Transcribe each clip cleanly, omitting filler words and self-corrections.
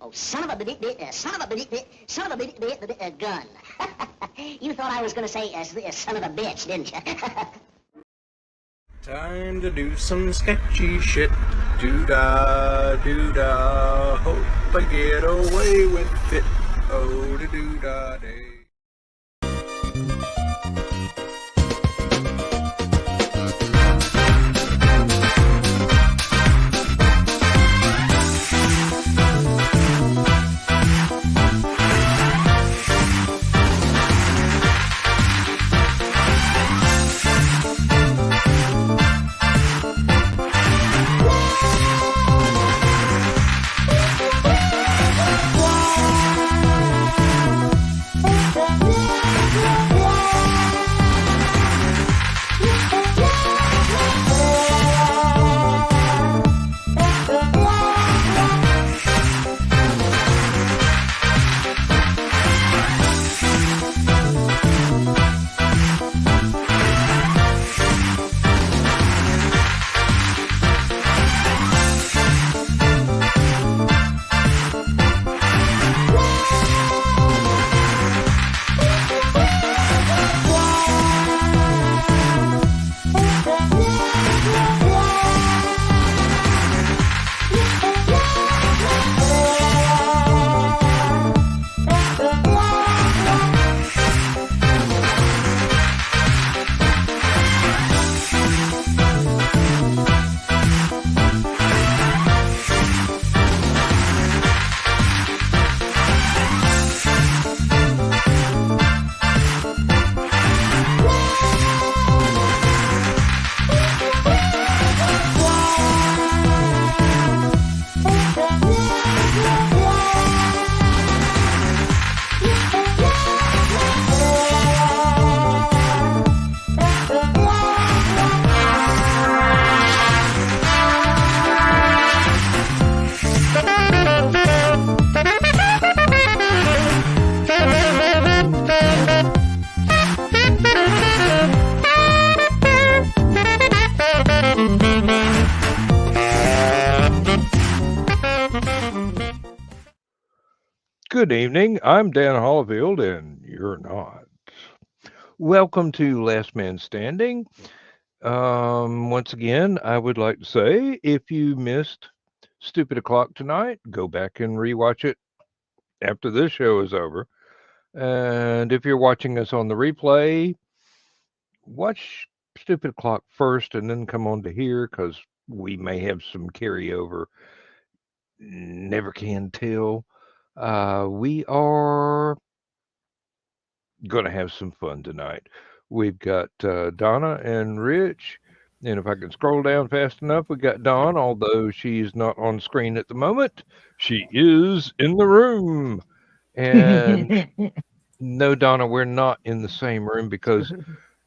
Oh, son of a gun. You thought I was going to say son of a bitch, didn't you? Time to do some sketchy shit. Doo-dah, doo-dah. Hope I get away with it. Oh, da doo-dah day. Good evening. I'm Dan Hollifield, and you're not. Welcome to Last Man Standing. Once again, I would like to say if you missed Stupid O'Clock tonight, go back and rewatch it after this show is over. And if you're watching us on the replay, watch Stupid O'Clock first and then come on to here because we may have some carryover. Never can tell. We are going to have some fun tonight. We've got Donna and Rich. And if I can scroll down fast enough, we got Dawn, although she's not on screen at the moment. She is in the room. And no, Donna, we're not in the same room because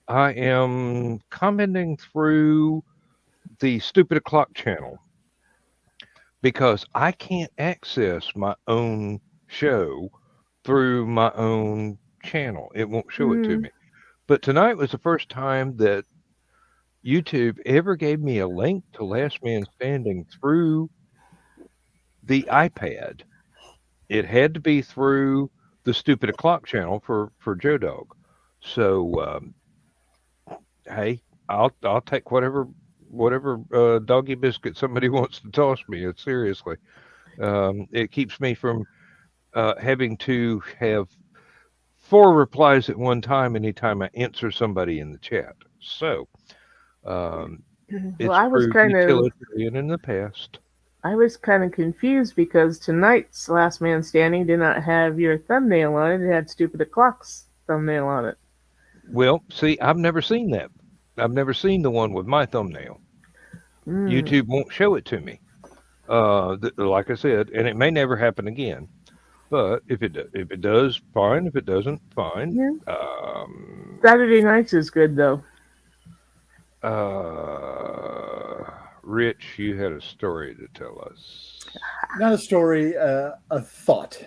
I am commenting through the Stupid O'Clock channel because I can't access my own show through my own channel. It won't show it to me. But tonight was the first time that YouTube ever gave me a link to Last Man Standing through the iPad. It had to be through the Stupid O'Clock channel for Joe Dog. So hey, I'll take whatever doggy biscuit somebody wants to toss me. Seriously, it keeps me from having to have 4 replies at one time anytime I answer somebody in the chat. So it's I was proved utilitarian in the past. I was kind of confused because tonight's Last Man Standing did not have your thumbnail on it. It had Stupid O'Clock's thumbnail on it. Well, see, I've never seen that. I've never seen the one with my thumbnail. YouTube won't show it to me. Like I said, and it may never happen again. But if it does, fine. If it doesn't, fine. Yeah. Saturday nights is good though. Rich, you had a story to tell us. Not a story, a thought.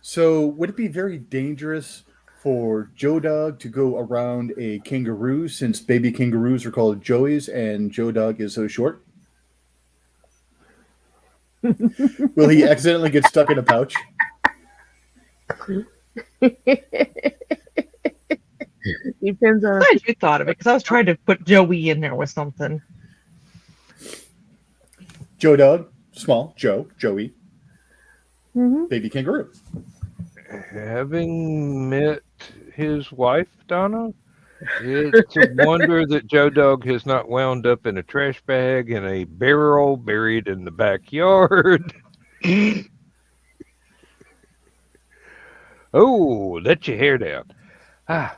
So would it be very dangerous for Joe Dog to go around a kangaroo since baby kangaroos are called Joeys and Joe Dog is so short? Will he accidentally get stuck in a pouch? Depends on. Glad you thought of it because I was trying to put Joey in there with something. Joe Dog, small, Joey, Mhm. baby kangaroo. Having met his wife, Donna, it's a wonder that Joe Dog has not wound up in a trash bag in a barrel buried in the backyard. Oh, let your hair down. Ah,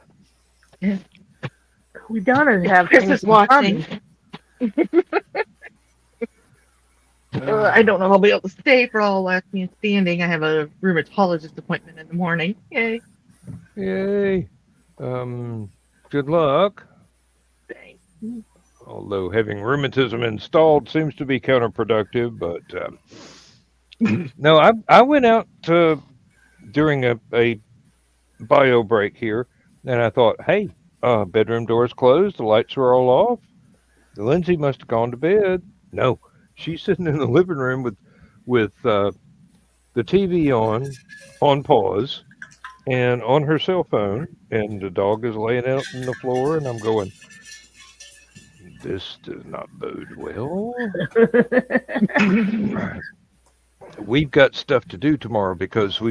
We gotta have Chris things is watching. I don't know if I'll be able to stay for all last man standing. I have a rheumatologist appointment in the morning. Yay. yay. Good luck. Thanks. Although having rheumatism installed seems to be counterproductive, but no, I went out during a bio break here, and I thought, hey, bedroom door's closed, the lights are all off. Lindsay must have gone to bed. No, she's sitting in the living room with the TV on pause, and on her cell phone, and the dog is laying out on the floor, and I'm going, this does not bode well. We've got stuff to do tomorrow because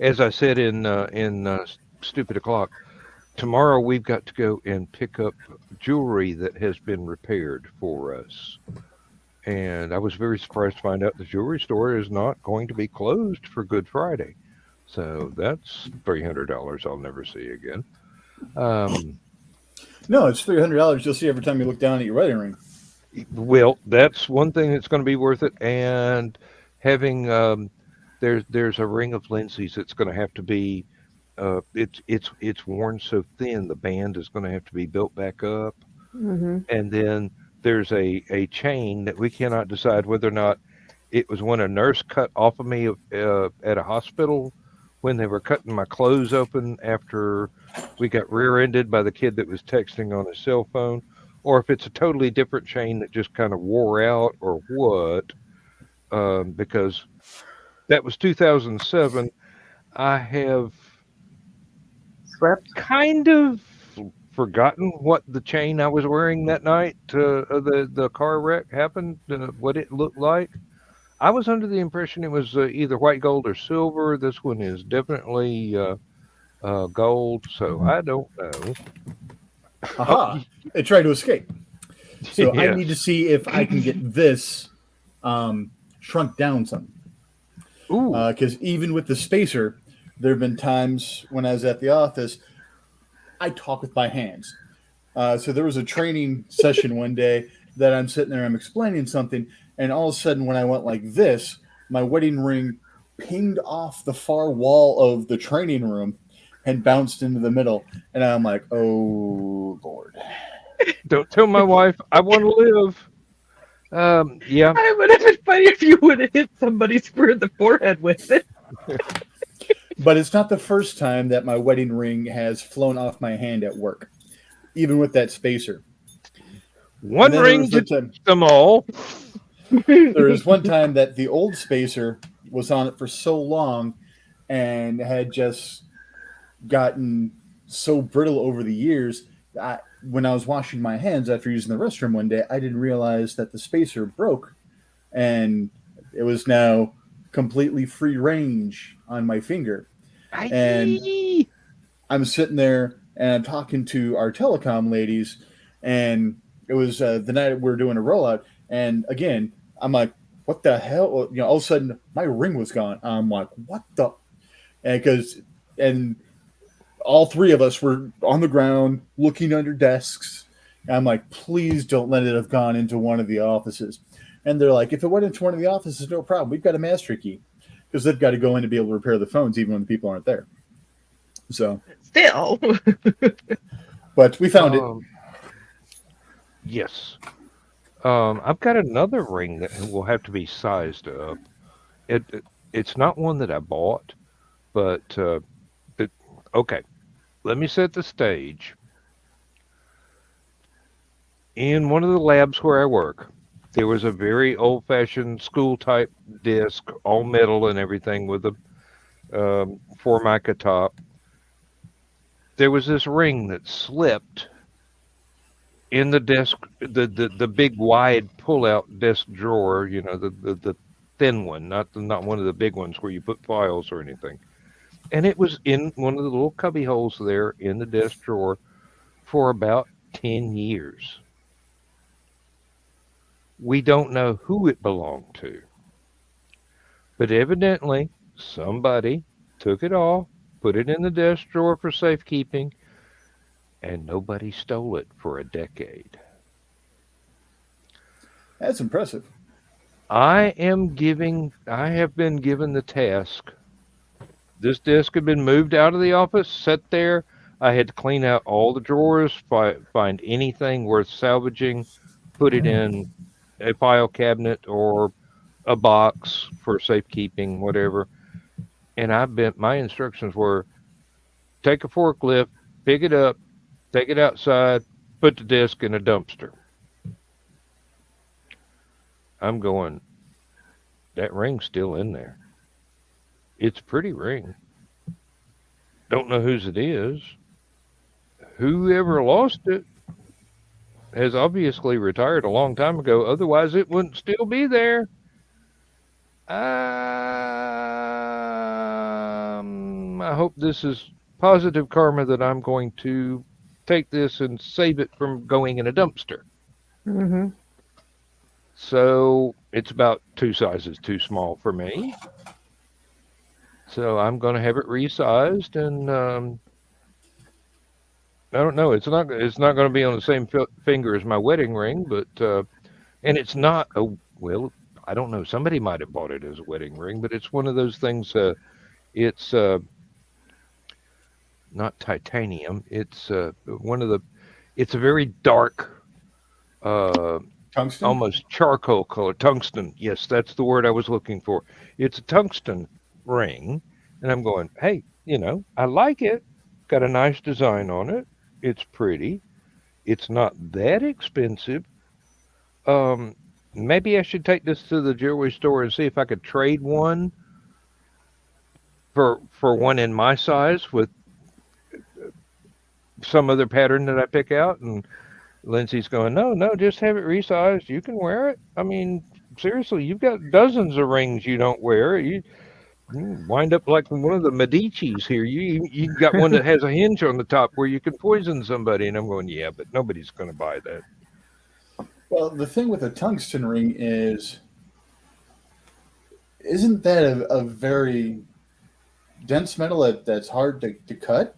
as I said in Stupid O'Clock, tomorrow we've got to go and pick up jewelry that has been repaired for us. And I was very surprised to find out the jewelry store is not going to be closed for Good Friday. So that's $300 I'll never see again. No, it's $300 you'll see every time you look down at your wedding ring. Well, that's one thing that's going to be worth it. And having there's a ring of Lindsay's that's going to have to be it's worn so thin the band is going to have to be built back up. Mhm. And then there's a chain that we cannot decide whether or not it was when a nurse cut off of me at a hospital when they were cutting my clothes open after we got rear-ended by the kid that was texting on his cell phone, or if it's a totally different chain that just kind of wore out or what, because that was 2007. I have Swept. kind of forgotten what the chain I was wearing that night the car wreck happened, what it looked like. I was under the impression it was either white gold or silver. This one is definitely gold, so I don't know. Aha! It tried to escape. So I need to Yes. see if I can get this shrunk down some. Ooh, Because even with the spacer, there have been times when I was at the office, I talk with my hands. So there was a training session one day that I'm sitting there, I'm explaining something, and all of a sudden when I went like this, my wedding ring pinged off the far wall of the training room and bounced into the middle. And I'm like, oh, Lord. don't tell my wife I want to live. Yeah, It would have been funny if you would have hit somebody square in the forehead with it. But it's not the first time that my wedding ring has flown off my hand at work, even with that spacer. one And then ring to them all. there was one time that the old spacer was on it for so long and had just gotten so brittle over the years. When I was washing my hands after using the restroom one day, I didn't realize that the spacer broke and it was now completely free range on my finger. And Aye. I'm sitting there and I'm talking to our telecom ladies, and it was the night we were doing a rollout. And again, I'm like, what the hell? Well, all of a sudden, my ring was gone. I'm like, what the? And all three of us were on the ground looking under desks. And I'm like, please don't let it have gone into one of the offices. And they're like, if it went into one of the offices, no problem. We've got a master key because they've got to go in to be able to repair the phones even when the people aren't there. So, Still. but we found it. Yes. I've got another ring that will have to be sized up. It's not one that I bought, but okay. Let me set the stage. In one of the labs where I work, There was a very old-fashioned school-type disc, all metal and everything, with a Formica top. There was this ring that slipped in the desk, the big wide pull-out desk drawer. You know, the thin one, not one of the big ones where you put files or anything. And it was in one of the little cubby holes there in the desk drawer for about 10 years. We don't know who it belonged to, but evidently somebody took it off, put it in the desk drawer for safekeeping, and nobody stole it for a decade. That's impressive. I have been given the task. This desk had been moved out of the office, set there. I had to clean out all the drawers, find anything worth salvaging, put it in a file cabinet or a box for safekeeping, whatever. And my instructions were take a forklift, pick it up, take it outside, put the disc in a dumpster. I'm going, that ring's still in there. It's a pretty ring. Don't know whose it is. Whoever lost it has obviously retired a long time ago. Otherwise, it wouldn't still be there. I hope this is positive karma that I'm going to take this and save it from going in a dumpster. Mm-hmm. So it's about 2 sizes too small for me. So I'm going to have it resized, and I don't know. It's not going to be on the same finger as my wedding ring, but and it's not well. I don't know. Somebody might have bought it as a wedding ring, but it's one of those things. It's not titanium. It's It's a very dark, Tungsten? almost charcoal color. Tungsten. Yes, that's the word I was looking for. It's a tungsten ring, and I'm going, hey, I like it. Got a nice design on it. It's pretty. It's not that expensive. Maybe I should take this to the jewelry store and see if I could trade one for one in my size with some other pattern that I pick out. And Lindsay's going, no, just have it resized. You can wear it. I mean, seriously, you've got dozens of rings you don't wear. You wind up like one of the Medicis here. You got one that has a hinge on the top where you can poison somebody. And I'm going, yeah, but nobody's going to buy that. Well, the thing with a tungsten ring isn't that a very dense metal that's hard to cut?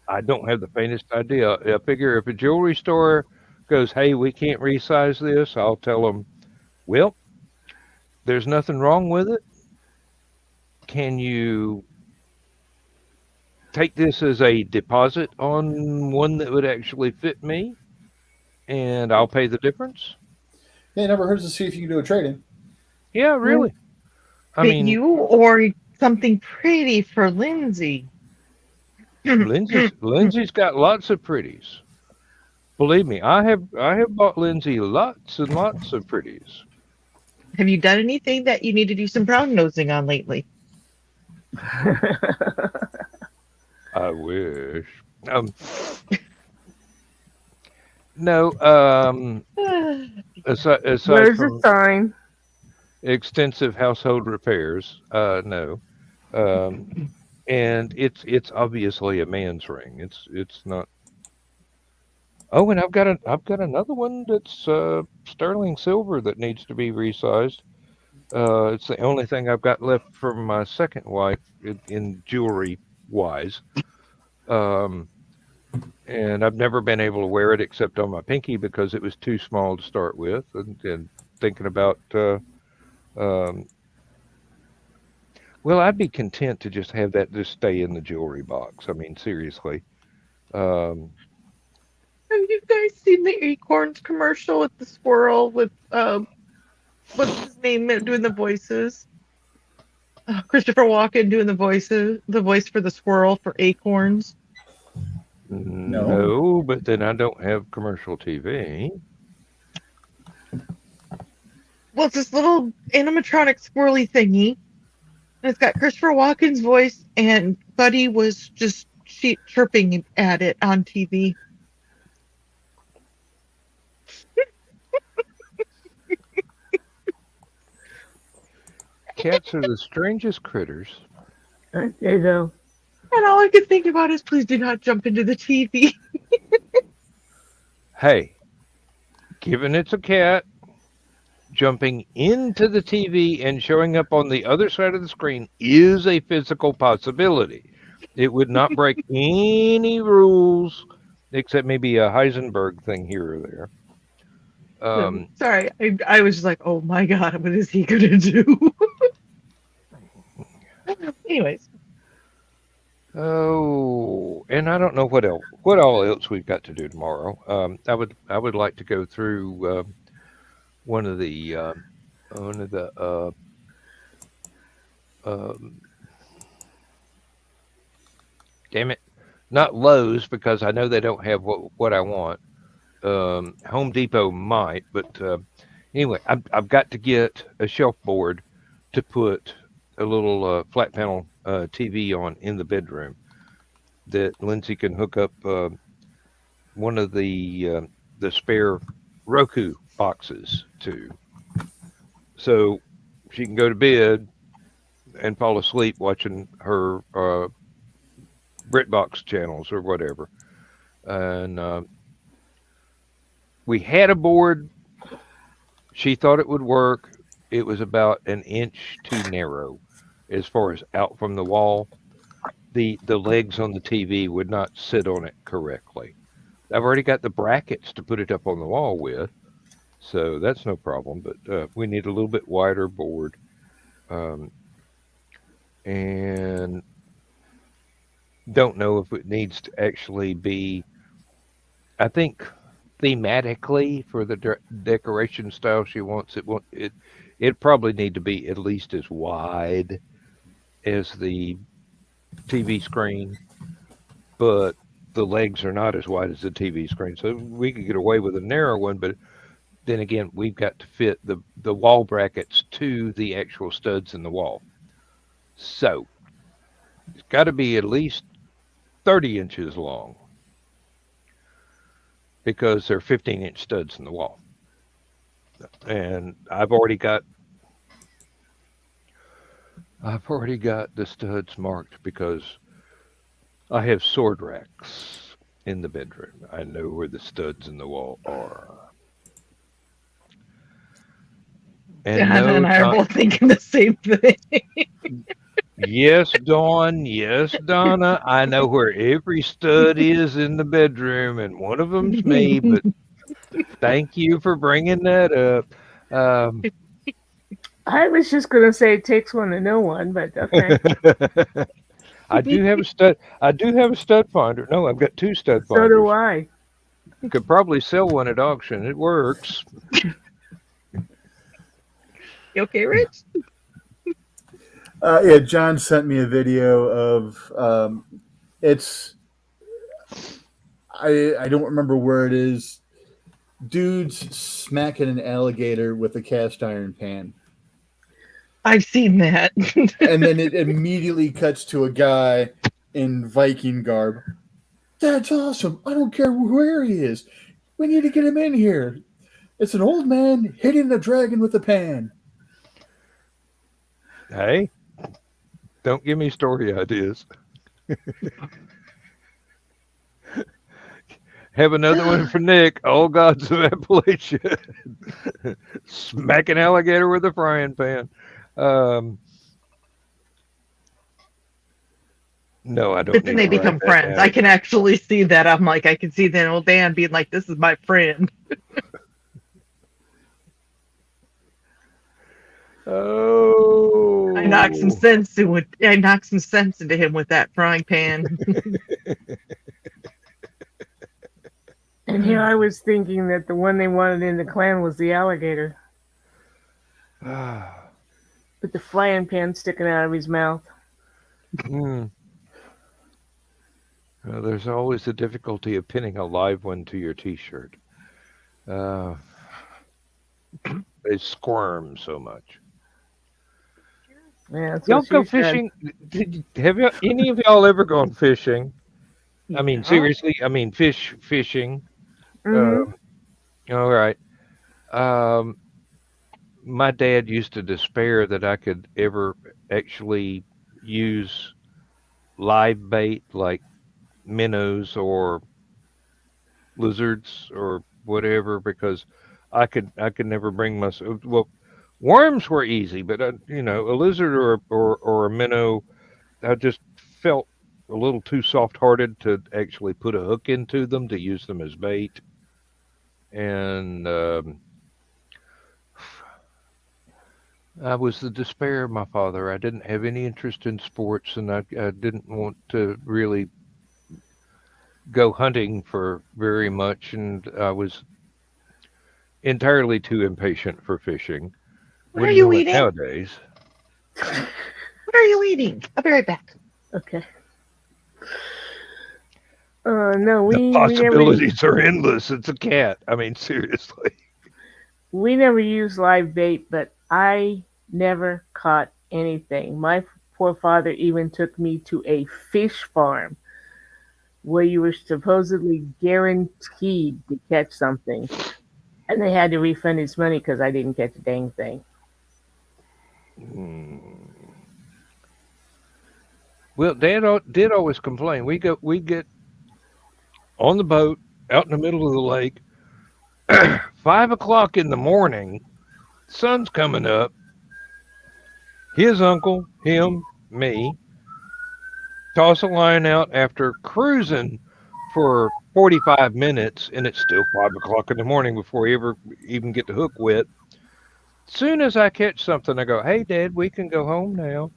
I don't have the faintest idea. I figure if a jewelry store goes, hey, we can't resize this, I'll tell them, well, there's nothing wrong with it. Can you take this as a deposit on one that would actually fit me? And I'll pay the difference? Yeah, it never hurts to see if you can do a trade-in. Yeah, really. I Fit mean, you or something pretty for Lindsay. Lindsay's got lots of pretties. Believe me, I have bought Lindsay lots and lots of pretties. Have you done anything that you need to do some brown nosing on lately? I wish. No. Aside Where's from the sign? extensive household repairs, no. And it's obviously a man's ring. It's not. Oh, and I've got another one that's sterling silver that needs to be resized. It's the only thing I've got left from my second wife in jewelry wise. And I've never been able to wear it except on my pinky because it was too small to start with. And thinking about, well, I'd be content to just have that just stay in the jewelry box. I mean, seriously. Have you guys seen the Acorns commercial with the squirrel with what's his name doing the voices? Christopher Walken doing the voice for the squirrel for Acorns. No, but then I don't have commercial TV. Well, it's this little animatronic squirrely thingy. And it's got Christopher Walken's voice, and Buddy was just chirping at it on TV. Cats are the strangest critters. Aren't they, though? And all I could think about is, please do not jump into the TV. Hey, given it's a cat, jumping into the TV and showing up on the other side of the screen is a physical possibility. It would not break any rules except maybe a Heisenberg thing here or there. Sorry, I was just like, oh my god, what is he gonna do? Anyways. Oh, and I don't know what all else we've got to do tomorrow. I would like to go through one of the damn it, not Lowe's, because I know they don't have what I want. Home Depot might, but anyway, I've got to get a shelf board to put a little flat panel TV on in the bedroom that Lindsay can hook up one of the spare Roku boxes to, so she can go to bed and fall asleep watching her BritBox channels or whatever. And we had a board. She thought it would work. It was about an inch too narrow as far as out from the wall. The legs on the TV would not sit on it correctly. I've already got the brackets to put it up on the wall with, so that's no problem. But we need a little bit wider board. And don't know if it needs to actually be, I think thematically for the decoration style she wants, it probably need to be at least as wide as the TV screen, but the legs are not as wide as the TV screen, so we could get away with a narrow one. But then again, we've got to fit the wall brackets to the actual studs in the wall, so it's got to be at least 30 inches long, because they're 15-inch studs in the wall. And I've already got the studs marked because I have sword racks in the bedroom. I know where the studs in the wall are. And Donna and I are both thinking the same thing. Yes, Dawn. Yes, Donna. I know where every stud is in the bedroom, and one of them's me. But thank you for bringing that up. I was just going to say it takes one to know one, but okay. I do have a stud. I do have a stud finder. No, I've got two stud finders. So do I. You could probably sell one at auction. It works. You okay, Rich? Yeah, John sent me a video of I don't remember where it is. Dudes smacking an alligator with a cast iron pan. I've seen that. And then it immediately cuts to a guy in Viking garb. That's awesome. I don't care where he is. We need to get him in here. It's an old man hitting a dragon with a pan. Hey, don't give me story ideas. Have another one for Nick. All gods of Appalachia. Smack an alligator with a frying pan. No, I don't. But then they become friends. I can actually see that. I'm like, I can see that old Dan being like, "This is my friend." Oh, I knocked some sense into him with that frying pan. And here I was thinking that the one they wanted in the clan was the alligator. With the frying pan sticking out of his mouth. Well, there's always the difficulty of pinning a live one to your t-shirt. they squirm so much. Yeah, that's Y'all what go she said. fishing? Have any of y'all ever gone fishing? I mean, Yeah. seriously. I mean, fishing. Mm-hmm. All right. Um, my dad used to despair that I could ever actually use live bait like minnows or lizards or whatever because I could never bring myself. Well, worms were easy, but a lizard or a minnow, I just felt a little too soft-hearted to actually put a hook into them to use them as bait. And I was the despair of my father. I didn't have any interest in sports, and I didn't want to really go hunting for very much, and I was entirely too impatient for fishing. What are Wouldn't know you it eating? nowadays. What are you eating? I'll be right back. Okay. No, The we never possibilities are endless. It's a cat. I mean, seriously. used live bait, but I never caught anything. My poor father even took me to a fish farm where you were supposedly guaranteed to catch something, and they had to refund his money because I didn't catch a dang thing. Hmm. Well, Dad did always complain. We get on the boat out in the middle of the lake, 5 o'clock in the morning. Sun's coming up. His uncle, him, me, toss a line out after cruising for 45 minutes, and it's still 5 o'clock in the morning before we ever even get the hook wet. Soon as I catch something, I go, "Hey, Dad, we can go home now."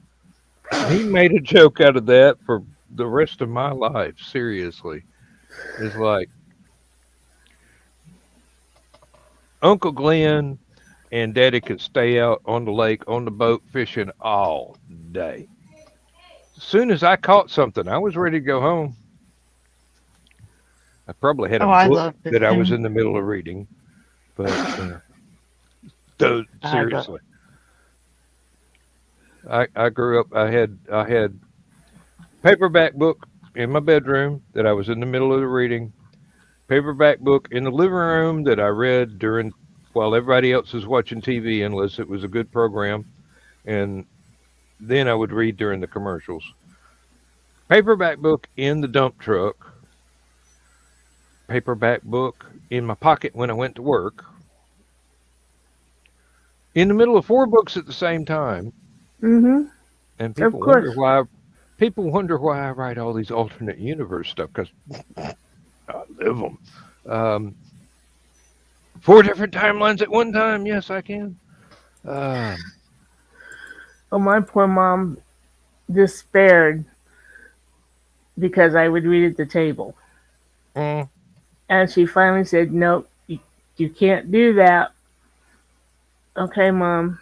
He made a joke out of that for the rest of my life. Seriously, it's like Uncle Glenn and Daddy could stay out on the lake on the boat fishing all day. As soon as I caught something, I was ready to go home. I probably had a Oh, I book love that I was fishing. in the middle of reading, but those, I love. seriously, I grew up. I had paperback book in my bedroom that I was in the middle of the reading. Paperback book in the living room that I read during while everybody else was watching TV, unless it was a good program, and then I would read during the commercials. Paperback book in the dump truck. Paperback book in my pocket when I went to work. In the middle of four books at the same time, Mm-hmm. and Of course. people wonder why I write all these alternate universe stuff because I live them. Um, four different timelines at one time. Yes, I can. Um, Oh, my poor mom despaired because I would read at the table. mm, And she finally said, "Nope, you can't do that." Okay, Mom.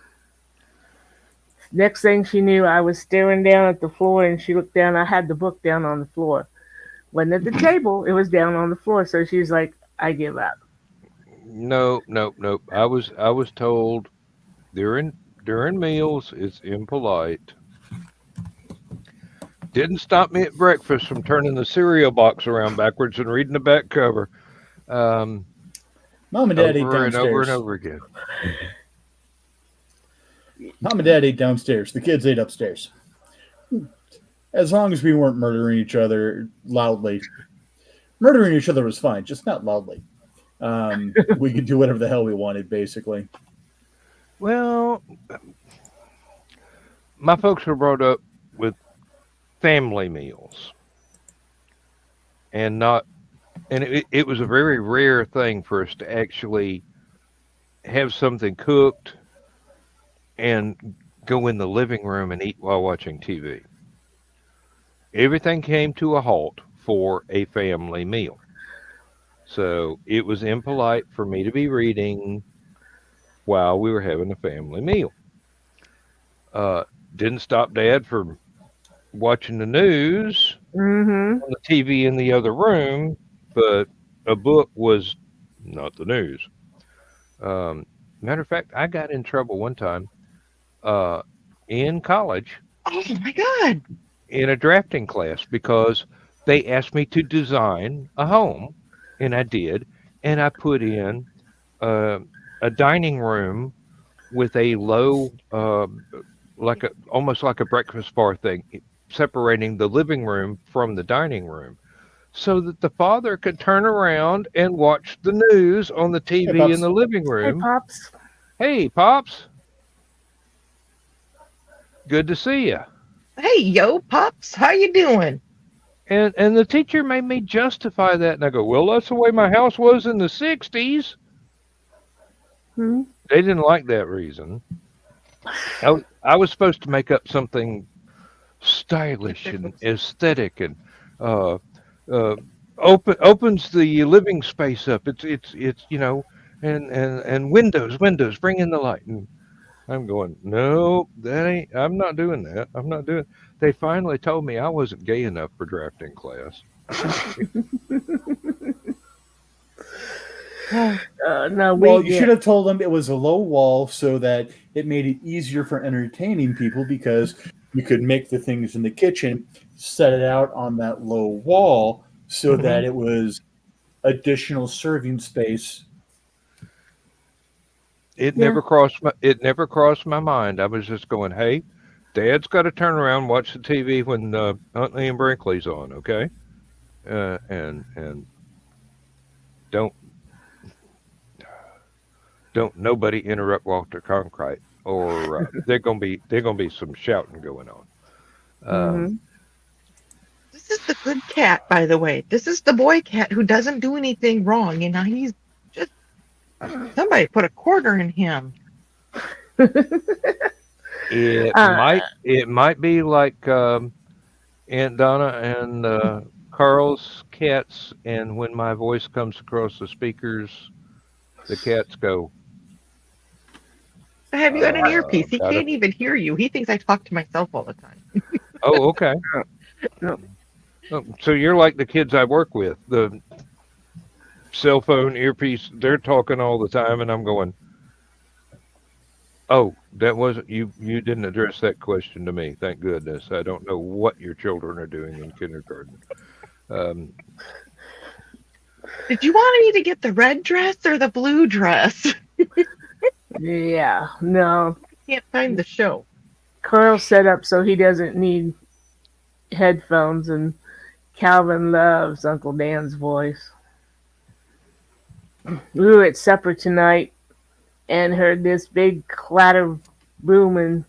Next thing she knew, I was staring down at the floor, and she looked down. I had the book down on the floor. Wasn't at the table, it was down on the floor. So she's like, "I give up." no, nope, nope. I was told during meals it's impolite. Didn't stop me at breakfast from turning the cereal box around backwards and reading the back cover. Um, Mom and Dad ate over and over and downstairs. over again. Mom and Dad ate downstairs. The kids ate upstairs. As long as we weren't murdering each other loudly. Murdering each other was fine, just not loudly. We could do whatever the hell we wanted, basically. Well, my folks were brought up with family meals, and not, and it was a very rare thing for us to actually have something cooked and go in the living room and eat while watching TV. Everything came to a halt for a family meal. So it was impolite for me to be reading while we were having a family meal. Uh, didn't stop Dad from watching the news Mm-hmm. on the TV in the other room, but a book was not the news. Um, Matter of fact, I got in trouble one time uh, in college Oh my God. in a drafting class because they asked me to design a home, and I did, and I put in uh, a dining room with a low, like a almost like a breakfast bar thing, separating the living room from the dining room, so that the father could turn around and watch the news on the Hey, TV in Pops. the living Hey, room. Pops. Hey, pops, good to see you. Hey, yo, Pops, how you doing? And the teacher made me justify that, and I go, well, that's the way my house was in the '60s. Hmm? They didn't like that reason. I was supposed to make up something stylish and aesthetic and uh, uh, opens the living space up. It's and windows bring in the light. And I'm going, no, that ain't. I'm not doing that. I'm not doing. They finally told me I wasn't gay enough for drafting class. No, Well, we you yeah. should have told them it was a low wall so that it made it easier for entertaining people because you could make the things in the kitchen, set it out on that low wall so that it was additional serving space. Yeah. It never crossed my mind. I was just going, hey, Dad's got to turn around and watch the TV when Huntley and Brinkley's on, okay? And don't don't nobody interrupt Walter Cronkite, or they're gonna be some shouting going on. Um, Hmm. This is the good cat, by the way. This is the boy cat who doesn't do anything wrong. He's just somebody put a quarter in him. uh, it might be like Aunt Donna and Carl's cats, and when my voice comes across the speakers, the cats go, Have you got an earpiece? He gotta. can't even hear you. He thinks I talk to myself all the time. Oh, okay. no. Oh, so you're like the kids I work with, the cell phone earpiece. They're talking all the time, and I'm going, oh, that wasn't you. You didn't address that question to me. Thank goodness. I don't know what your children are doing in kindergarten. Um, Did you want me to get the red dress or the blue dress? Yeah. No. Can't find the show. Carl set up so he doesn't need headphones, and Calvin loves Uncle Dan's voice. We were at supper tonight and heard this big clatter booming.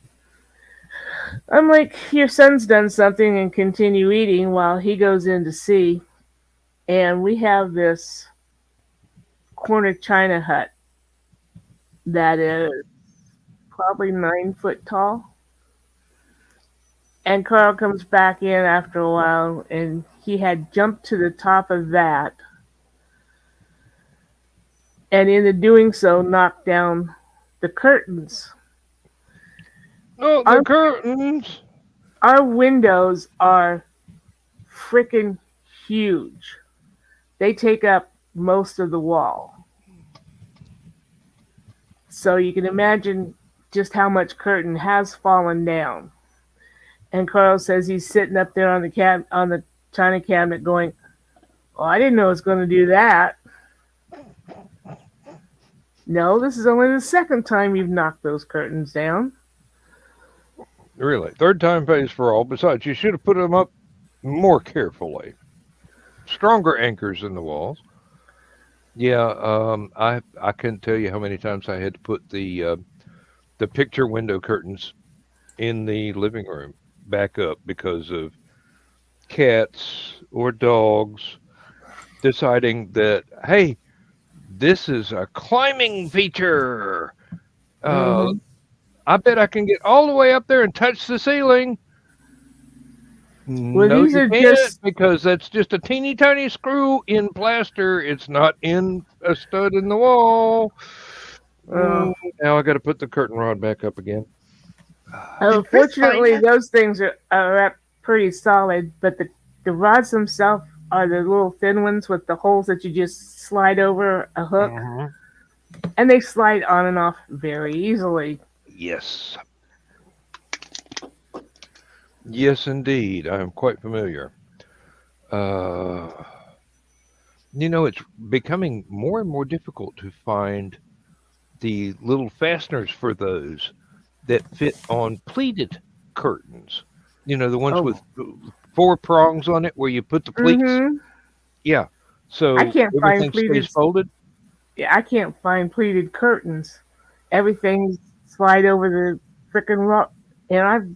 I'm like, your son's done something, and continue eating while he goes in to see. And we have this corner china hut that is probably 9 foot tall. And Carl comes back in after a while, and he had jumped to the top of that, and in the doing so, knocked down the curtains. oh, the Our, curtains. our windows are freaking huge. They take up most of the wall. So you can imagine just how much curtain has fallen down. And Carl says he's sitting up there on the china cabinet going, "Oh, I didn't know it was going to do that." No, this is only the second time you've knocked those curtains down. Really, third time pays for all. Besides, you should have put them up more carefully. Stronger anchors in the walls. Yeah, I couldn't tell you how many times I had to put the picture window curtains in the living room back up because of cats or dogs deciding that, hey, this is a climbing feature. Uh, Hmm. I bet I can get all the way up there and touch the ceiling. Well, No, these you are can't just because that's just a teeny tiny screw in plaster. It's not in a stud in the wall. uh, Mm, now I got to put the curtain rod back up again. Did Chris find fortunately, us? those things are up pretty solid, but the rods themselves are the little thin ones with the holes that you just slide over a hook. Mhm. And they slide on and off very easily. Yes. Yes, indeed. I am quite familiar. Uh, it's becoming more and more difficult to find the little fasteners for those that fit on pleated curtains. The ones Oh, with four prongs on it where you put the pleats. mm-hmm. Yeah. I So can't find everything stays pleated. folded. Yeah, I can't find pleated curtains. Everything slide over the freaking rock, and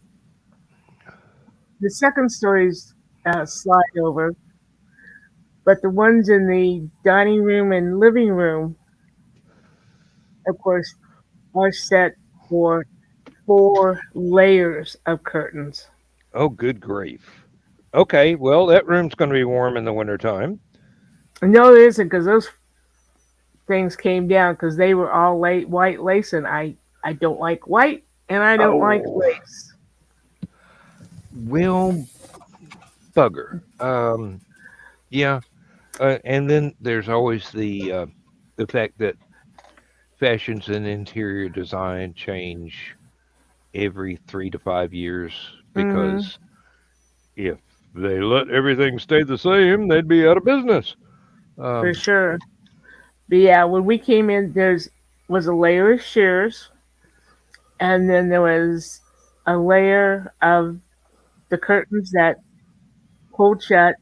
the second stories slide over, but the ones in the dining room and living room, of course, are set for 4 layers of curtains. Oh, good grief. Okay, well, that room's going to be warm in the wintertime. No, it isn't because those things came down because they were all white lace, and I don't like white, and I don't like Oh, lace. well, bugger. Yeah, and then there's always the fact that fashions and interior design change every 3 to 5 years Hmm. because if they let everything stay the same, they'd be out of business. For Um, sure. But yeah, when we came in, there's was a layer of shears, and then there was a layer of the curtains that pulled shut.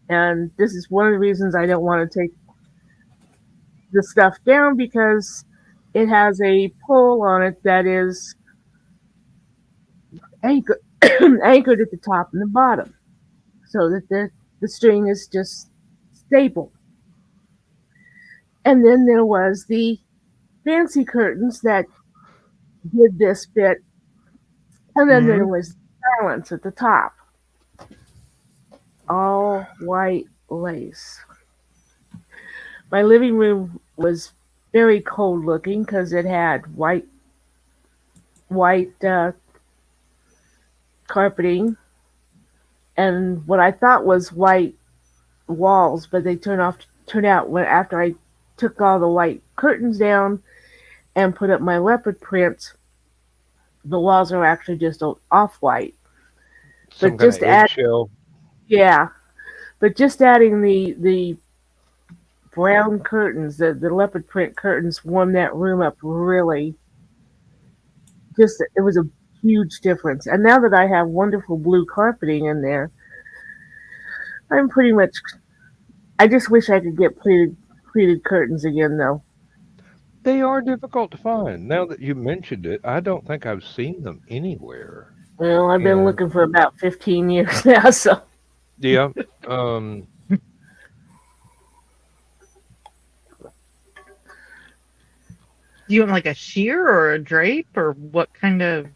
And this is one of the reasons I don't want to take the stuff down because it has a pull on it that is anchored anchored at the top and the bottom, so that the string is just stable. And then there was the fancy curtains that did this bit, and then there mhm. was balance at the top, all white lace. My living room was very cold looking because it had white carpeting and what I thought was white walls, but they turned out when after I took all the white curtains down and put up my leopard prints, the walls are actually just off white. Some But kind of just add eggshell. yeah, but just adding the brown curtains, the leopard print curtains warmed that room up really. Just it was a huge difference. And now that I have wonderful blue carpeting in there, I'm pretty much. I just wish I could get pleated curtains again, though. They are difficult to find. Now that you mentioned it, I don't think I've seen them anywhere. Well, I've been And looking for about 15 years now, so yeah, um, Do you want like a sheer or a drape or what kind of?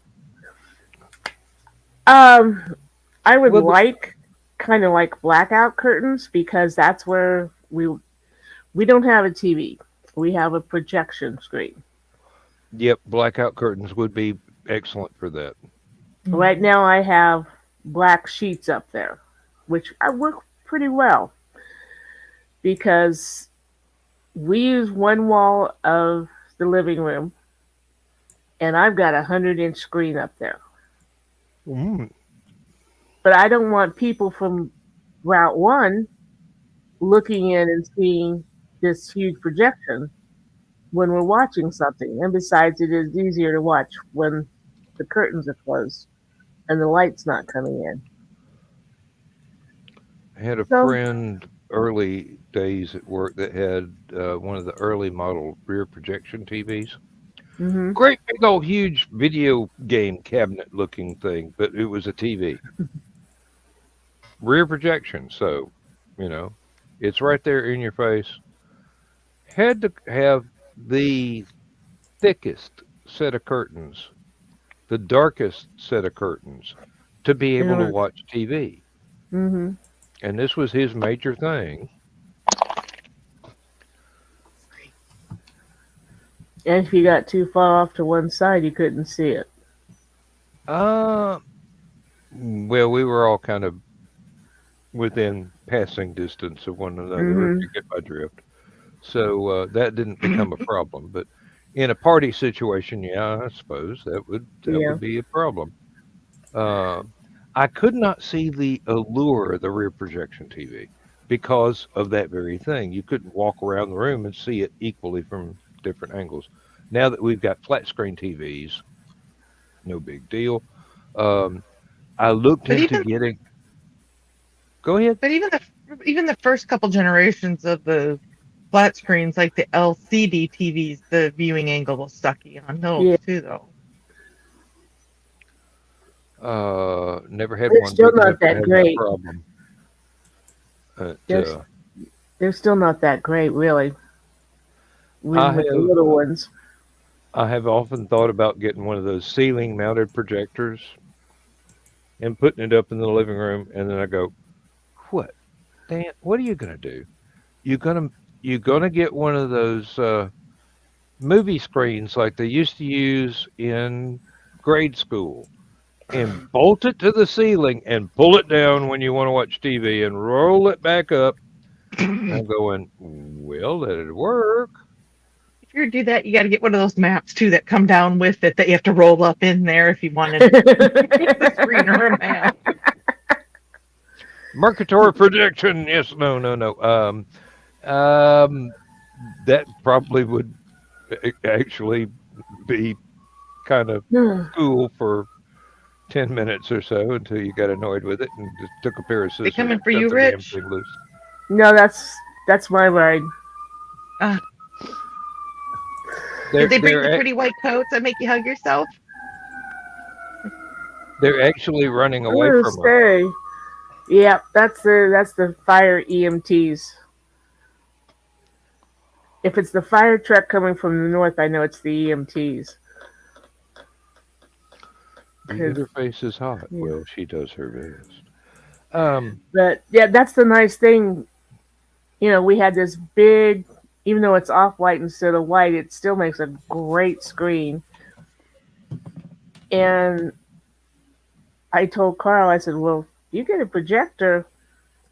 um, I would well, like kind of like blackout curtains because that's where we don't have a TV. We have a projection screen. yep, blackout curtains would be excellent for that. Right now, I have black sheets up there, which I work pretty well because we use one wall of the living room, and I've got a 100-inch screen up there. Mm. But I don't want people from Route 1 looking in and seeing this huge projection when we're watching something. And besides, it is easier to watch when the curtains are closed and the light's not coming in. I had a So, friend early days at work that had one of the early model rear projection TVs. hmm Great big old huge video game cabinet looking thing, but it was a TV. Rear projection, so, you know, it's right there in your face. Had to have the thickest set of curtains, the darkest set of curtains to be in able to order, watch TV. hmm And this was his major thing. and if you got too far off to one side, you couldn't see it. Uh, well, we were all kind of within passing distance of one another, if hmm you get my drift. So that didn't become a problem. But in a party situation, yeah, I suppose that Yeah. would be a problem. Uh, I could not see the allure of the rear projection TV because of that very thing. You couldn't walk around the room and see it equally from different angles. Now that we've got flat screen TVs, no big deal. Um, I looked But into even getting. Go ahead. but even the first couple generations of the flat screens, like the LCD TVs, the viewing angle was sucky on those Yeah. too, though. Never had They're one still big enough not to that have that great. problem. But, They're they're still not that great, really. I With the have little ones. I have often thought about getting one of those ceiling mounted projectors and putting it up in the living room, and then I go, "What, Dan? What are you gonna do? You gonna you gonna get one of those movie screens like they used to use in grade school and bolt it to the ceiling and pull it down when you want to watch TV and roll it back up." I'm going, well, that'd work. If you're gonna do that, you got to get one of those maps too that come down with it that you have to roll up in there if you wanted the screen or a map. Mercatory projection. Yes, no, no, no. Um, that probably would actually be kind of cool for 10 minutes or so until you got annoyed with it and just took a pair of They scissors coming and for cut you, the damn Rich? thing loose. No, that's my ride. Uh, They're, did they bring they're, the ac- pretty white coats that make you hug yourself? they're actually running I'm away gonna from us. say, yeah, that's the fire EMTs. If it's the fire truck coming from the north, I know it's the EMTs. The 'Cause- interface is hot. yeah. Well, she does her best. Um, But yeah, that's the nice thing. We had this big, even though it's off white instead of white, it still makes a great screen. And I told Carl, I said, well, you get a projector,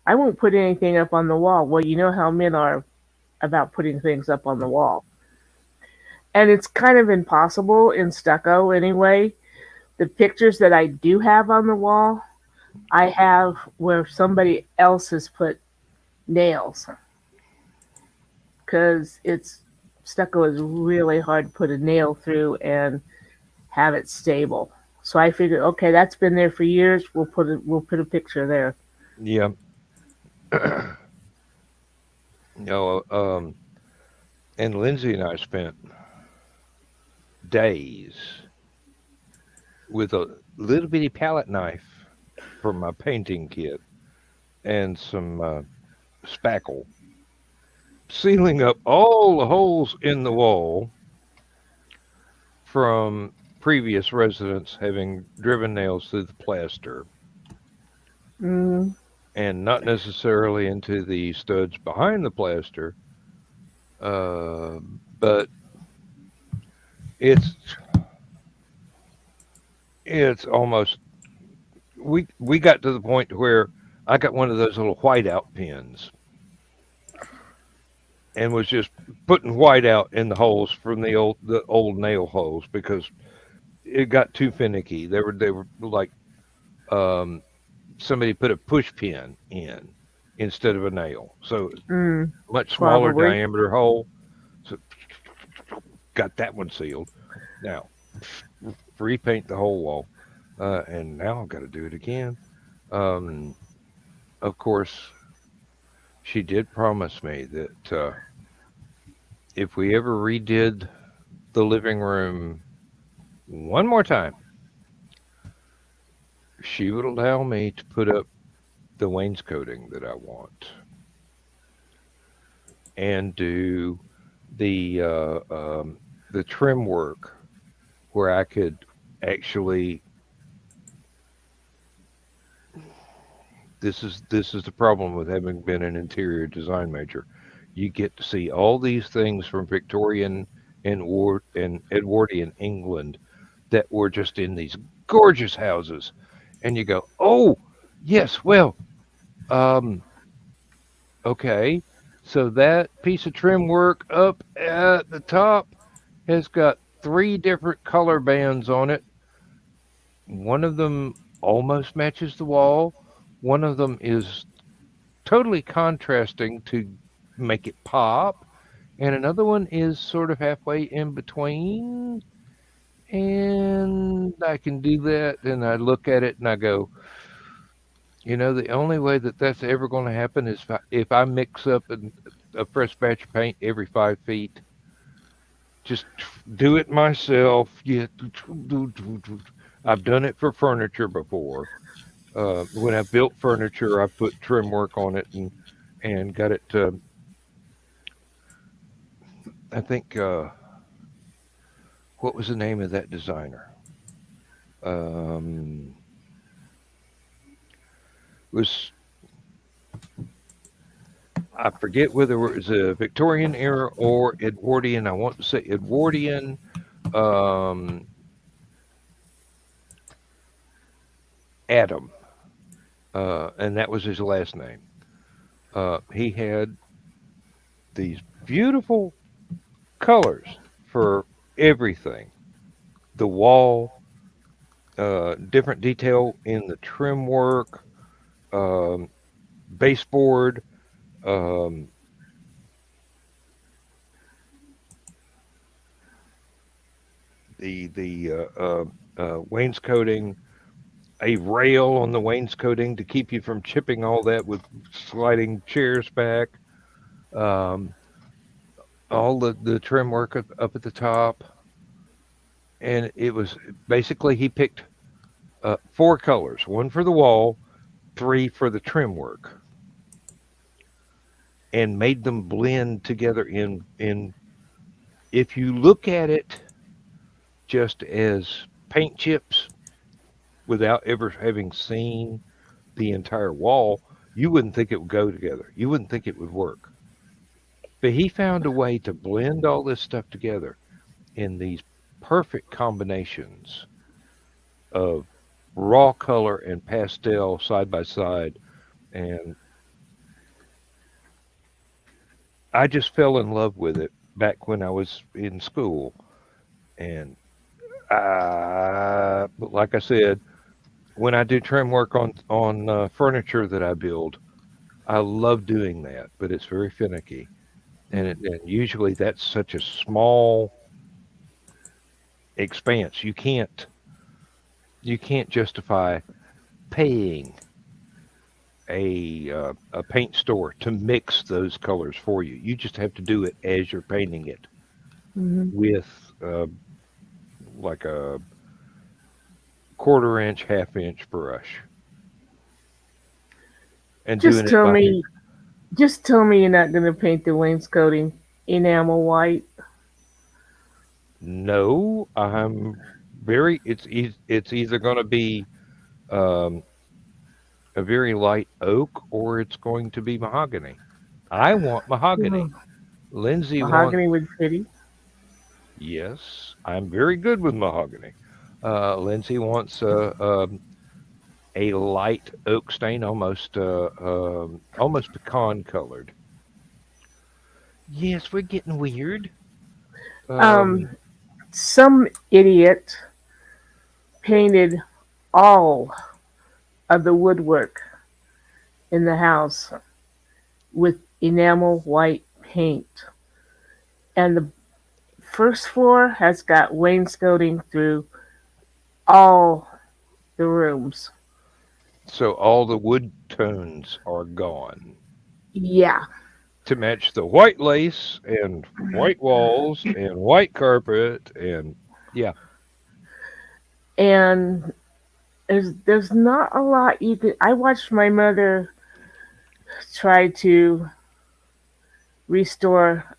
I won't put anything up on the wall. Well, you know how men are about putting things up on the wall. And it's kind of impossible in stucco anyway. The pictures that I do have on the wall, I have where somebody else has put nails. Because stucco is really hard to put a nail through and have it stable. So I figured, okay, that's been there for years. We'll put a picture there. yeah. No, and Lindsay and I spent days with a little bitty palette knife for my painting kit and some spackle, sealing up all the holes in the wall from previous residents having driven nails through the plaster Mm, and not necessarily into the studs behind the plaster, but it's it's almost we got to the point where I got one of those little whiteout pens and was just putting white out in the holes from the old nail holes because it got too finicky. They were like um, somebody put a push pin in instead of a nail, so mm, much smaller probably. diameter hole. So got that one sealed. Now repaint the whole wall, and now I've got to do it again. Um, of course, she did promise me that if we ever redid the living room one more time, she would allow me to put up the wainscoting that I want and do the the trim work where I could actually. This is the problem with having been an interior design major. You get to see all these things from Victorian and Edwardian England that were just in these gorgeous houses, and you go, "Oh, yes, well, um, okay." So that piece of trim work up at the top has got three different color bands on it. One of them almost matches the wall. One of them is totally contrasting to make it pop. And another one is sort of halfway in between. And I can do that. And I look at it and I go, the only way that that's ever going to happen is if I mix up a fresh batch of paint every 5 feet. Just do it myself. Yeah, I've done it for furniture before. When I built furniture, I put trim work on it and got it. I think what was the name of that designer? Was I forget whether it was a Victorian era or Edwardian. I want to say Edwardian. Um, Adam, and that was his last name. He had these beautiful colors for everything. The wall, different detail in the trim work, um, baseboard, um, the wainscoting, a rail on the wainscoting to keep you from chipping all that with sliding chairs back. Um, all the trim work up at the top, and it was basically he picked four colors: one for the wall, three for the trim work, and made them blend together in. If you look at it just as paint chips without ever having seen the entire wall, you wouldn't think it would go together. You wouldn't think it would work. But he found a way to blend all this stuff together in these perfect combinations of raw color and pastel side by side. And I just fell in love with it back when I was in school. And but like I said, when I do trim work on furniture that I build, I love doing that, but it's very finicky. And usually that's such a small expanse. You can't justify paying a paint store to mix those colors for you. You just have to do it as you're painting it Hmm. with like a quarter-inch, half-inch brush, and Just doing it tell by hand. me, just tell me you're not going to paint the wainscoting enamel white. No, I'm very. It's either going to be um, a very light oak or it's going to be mahogany. I want mahogany. Hmm. Lindsay wants. Mahogany would pretty. Yes, I'm very good with mahogany. Lindsay wants a light oak stain, almost pecan colored. Yes, we're getting weird. Um, Um, some idiot painted all of the woodwork in the house with enamel white paint. And the first floor has got wainscoting through all the rooms. so all the wood tones are gone Yeah. to match the white lace and white walls and white carpet and yeah, And there's not a lot you could. I watched my mother try to restore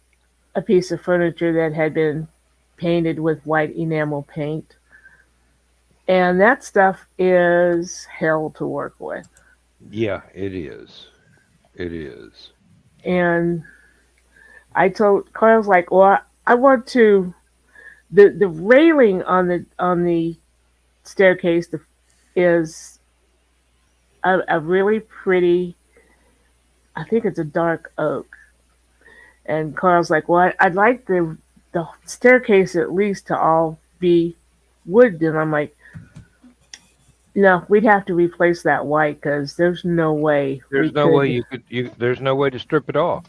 a piece of furniture that had been painted with white enamel paint. And that stuff is hell to work with. yeah, it is. It is. And I told Carl's like, well, I want to the railing on the staircase is a really pretty. I think it's a dark oak, And Carl's like, well, I'd like the staircase at least to all be wood. And I'm like, no, we'd have to replace that white because there's no way we There's no way could. you could. There's no way to strip it off.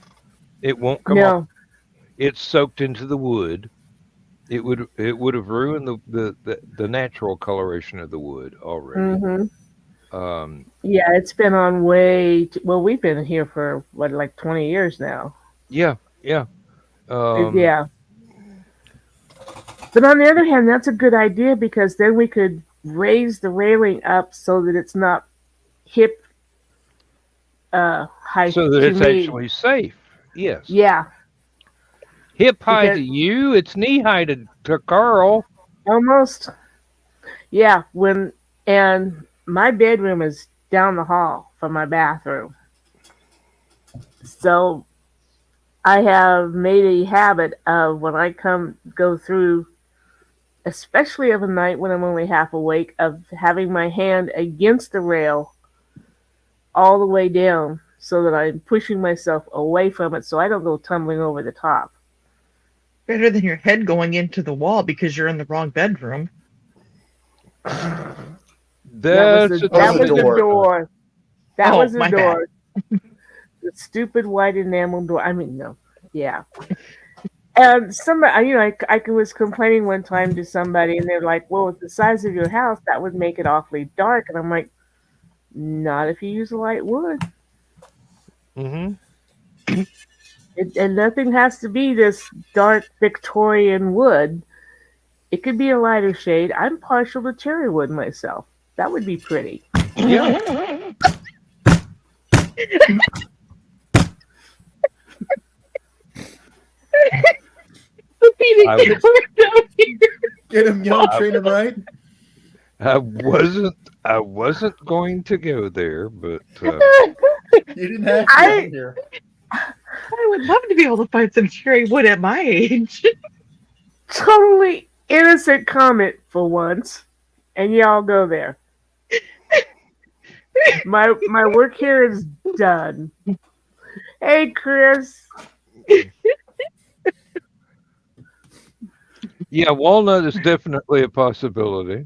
It won't come off. No. It's soaked into the wood. It would have ruined the natural coloration of the wood already. Hmm. Um, Yeah, it's been on well, we've been here for what, like 20 years now. yeah, yeah. Um, Yeah. But on the other hand, that's a good idea because then we could raise the railing up so that it's not hip height so that to it's me. actually safe. Yes. Yeah, Hip high because to you, it's knee high to Carl. almost. Yeah, and my bedroom is down the hall from my bathroom. So I have made a habit of when I go through, especially of a night when I'm only half awake, of having my hand against the rail all the way down so that I'm pushing myself away from it so I don't go tumbling over the top. Better than your head going into the wall because you're in the wrong bedroom. That's That was the door. That Oh, was the my door. The stupid white enamel door. I mean, no. Yeah. And somebody, I was complaining one time to somebody, and they're like, "Well, with the size of your house, that would make it awfully dark." And I'm like, "Not if you use light wood. Mm-hmm. And nothing has to be this dark Victorian wood. It could be a lighter shade. I'm partial to cherry wood myself. That would be pretty." Yeah. I, Get him young, train him right. I wasn't going to go there, but You didn't have to. I'm here. I would love to be able to find some cherry wood at my age. Totally innocent comment for once, and y'all go there. My work here is done. Hey, Chris. yeah, walnut is definitely a possibility.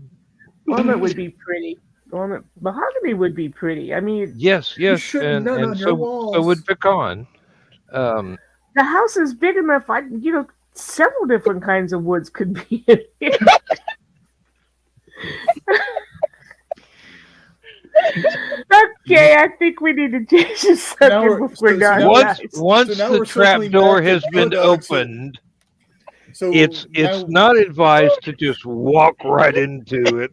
Walnut would be pretty. Mahogany would be pretty. I mean, Yes, You shouldn't nut on your so walls. would pecan. Um, the house is big enough. Several different kinds of woods could be in here. Okay, I think we need to change the subject before not once now the we're trap circling door back to has been Joe Dogs. opened, So it's now not advised to just walk right into it.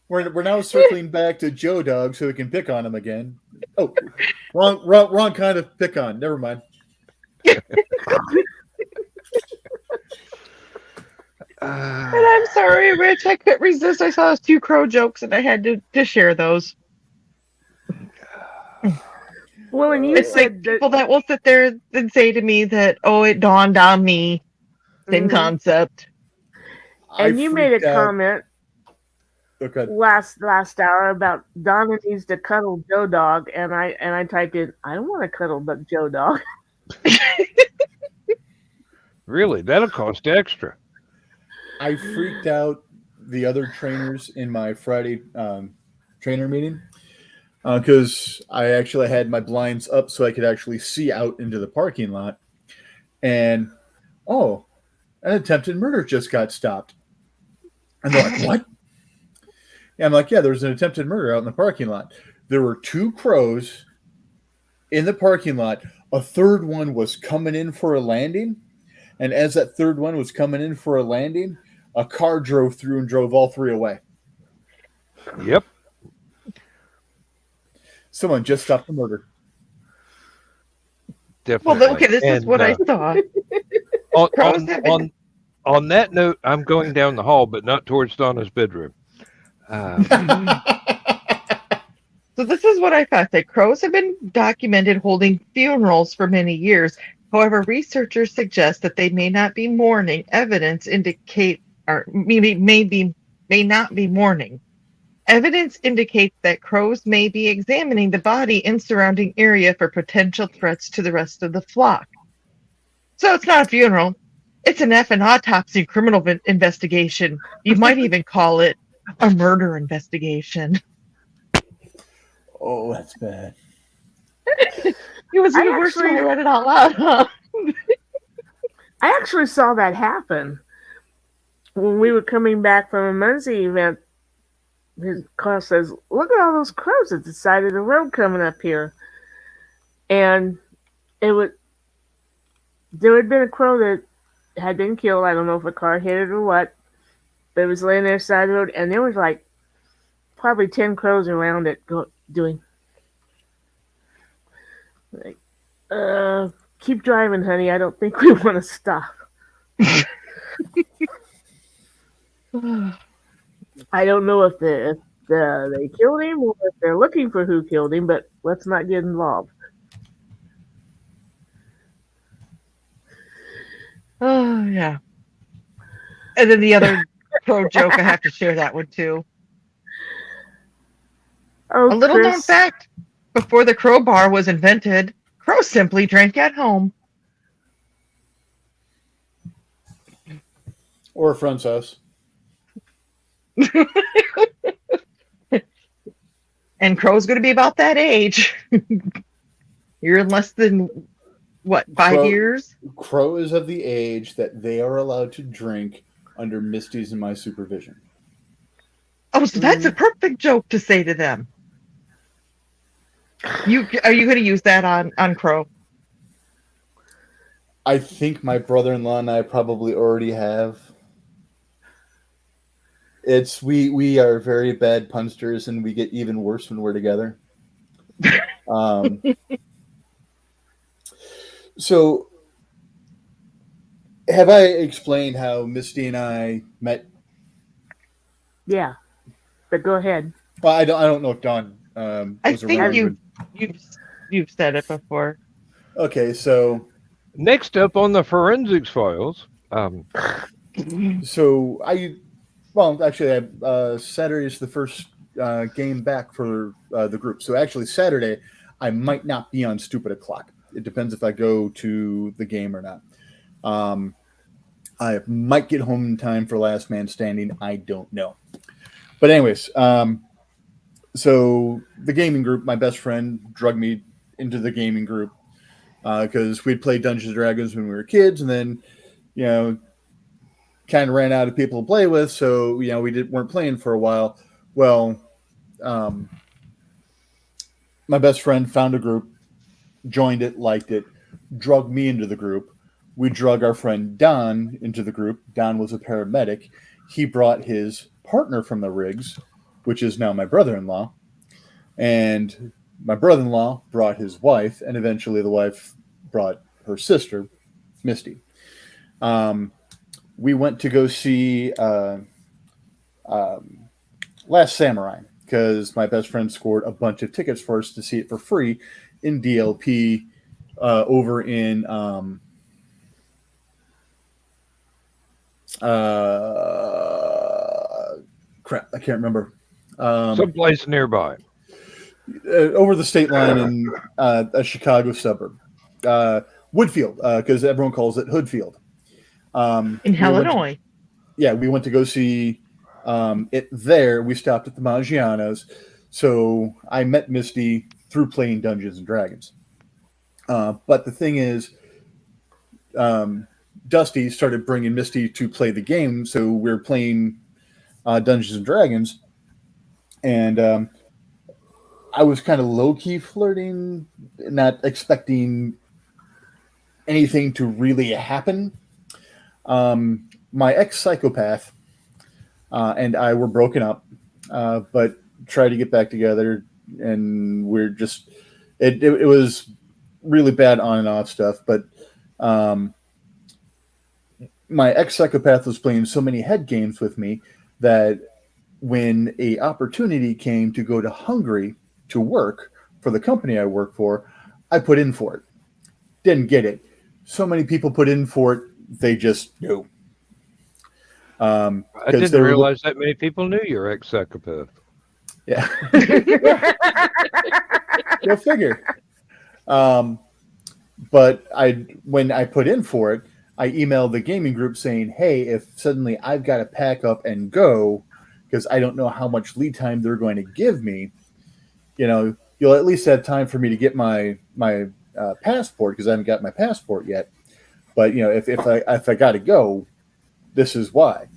we're now circling back to Joe Dog so we can pick on him again. Oh, wrong kind of pick on. Never mind. And I'm sorry, Rich. I couldn't resist. I saw those 2 crow jokes, and I had to share those. Well, and you It's like people that will sit there and say to me that, "Oh, it dawned on me." Same concept. And you made a comment Okay. last hour about Donna needs to cuddle Joe Dog, and I typed in, I don't want to cuddle Joe Dog. Really, that'll cost extra. I freaked out the other trainers in my Friday trainer meeting because I actually had my blinds up so I could actually see out into the parking lot. And, an attempted murder just got stopped. And they're like, what? Yeah, I'm like, yeah, there was an attempted murder out in the parking lot. There were 2 crows in the parking lot. A third one was coming in for a landing. And as that third one was coming in for a landing, a car drove through and drove all 3 away. Yep. Someone just stopped the murder. Definitely. Well, okay, this is what I thought. On that note, I'm going down the hall, but not towards Donna's bedroom. So this is what I thought, that crows have been documented holding funerals for many years. However, researchers suggest that they may not be mourning. Evidence indicate, or may not be mourning. Evidence indicates that crows may be examining the body and surrounding area for potential threats to the rest of the flock. So it's not a funeral. It's an F and autopsy criminal investigation. You might even call it a murder investigation. Oh, that's bad. It was even worse when I read it out loud, huh? I actually saw that happen when we were coming back from a Muncie event. His car says, "Look at all those crows at the side of the road coming up here," and there had been a crow that had been killed. I don't know if a car hit it or what, but it was laying there side of the road, and there was like probably 10 crows around it doing like, keep driving, honey. I don't think we want to stop. I don't know if they killed him or if they're looking for who killed him, but let's not get involved. Oh, yeah. And then the other crow joke, I have to share that one too. Oh, a little Chris. known fact, before the crowbar was invented, crows simply drank at home. Or a friend's house. And crow's going to be about that age. You're in less than, what, 5 years? Crow is of the age that they are allowed to drink under Misty's and my supervision. Oh, so that's a perfect joke to say to them. Are you going to use that on Crow? I think my brother-in-law and I probably already have. We are very bad punsters, and we get even worse when we're together. So, have I explained how Misty and I met? Yeah, but go ahead. Well, I don't know if Dawn was around. You've said it before. Okay, so next up on the forensics files. So Saturday is the first game back for the group. So actually, Saturday I might not be on Stupid O'Clock. It depends if I go to the game or not. I might get home in time for Last Man Standing. I don't know. But anyways, so the gaming group, my best friend drugged me into the gaming group because we'd played Dungeons and Dragons when we were kids, and then, kind of ran out of people to play with, so we weren't playing for a while. Well, my best friend found a group, joined it, liked it, drugged me into the group. We drug our friend Don into the group. Don was a paramedic. He brought his partner from the rigs, which is now my brother-in-law, and my brother-in-law brought his wife, and eventually the wife brought her sister, Misty. We went to go see Last Samurai because my best friend scored a bunch of tickets for us to see it for free in DLP over in crap, I can't remember. Someplace nearby. Over the state line in a Chicago suburb. Woodfield, because everyone calls it Hoodfield. In Illinois. We went to go see it there. We stopped at the Maggiano's. So I met Misty through playing Dungeons and Dragons. But the thing is, Dusty started bringing Misty to play the game. So we were playing Dungeons and Dragons. And I was kind of low-key flirting, not expecting anything to really happen. My ex-psychopath and I were broken up, but tried to get back together, and we're just it was really bad on and off stuff. But my ex-psychopath was playing so many head games with me that when a opportunity came to go to Hungary to work for the company I work for, I put in for it. Didn't get it. So many people put in for it, they just knew. I didn't realize that many people knew you're ex-psychopath. Yeah. Go figure. But But when I put in for it, I emailed the gaming group saying, hey, if suddenly I've got to pack up and go because I don't know how much lead time they're going to give me, you'll at least have time for me to get my passport, because I haven't got my passport yet. But if I got to go, this is why.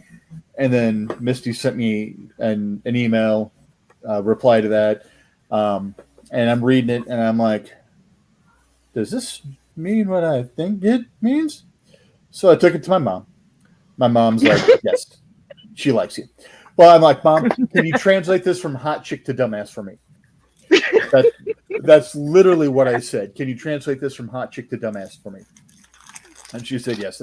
And then Misty sent me an email reply to that, and I'm reading it, and I'm like, does this mean what I think it means? So I took it to my mom. My mom's like, yes, she likes you. Well, I'm like, Mom, can you translate this from hot chick to dumbass for me? That's literally what I said. Can you translate this from hot chick to dumbass for me? And she said yes.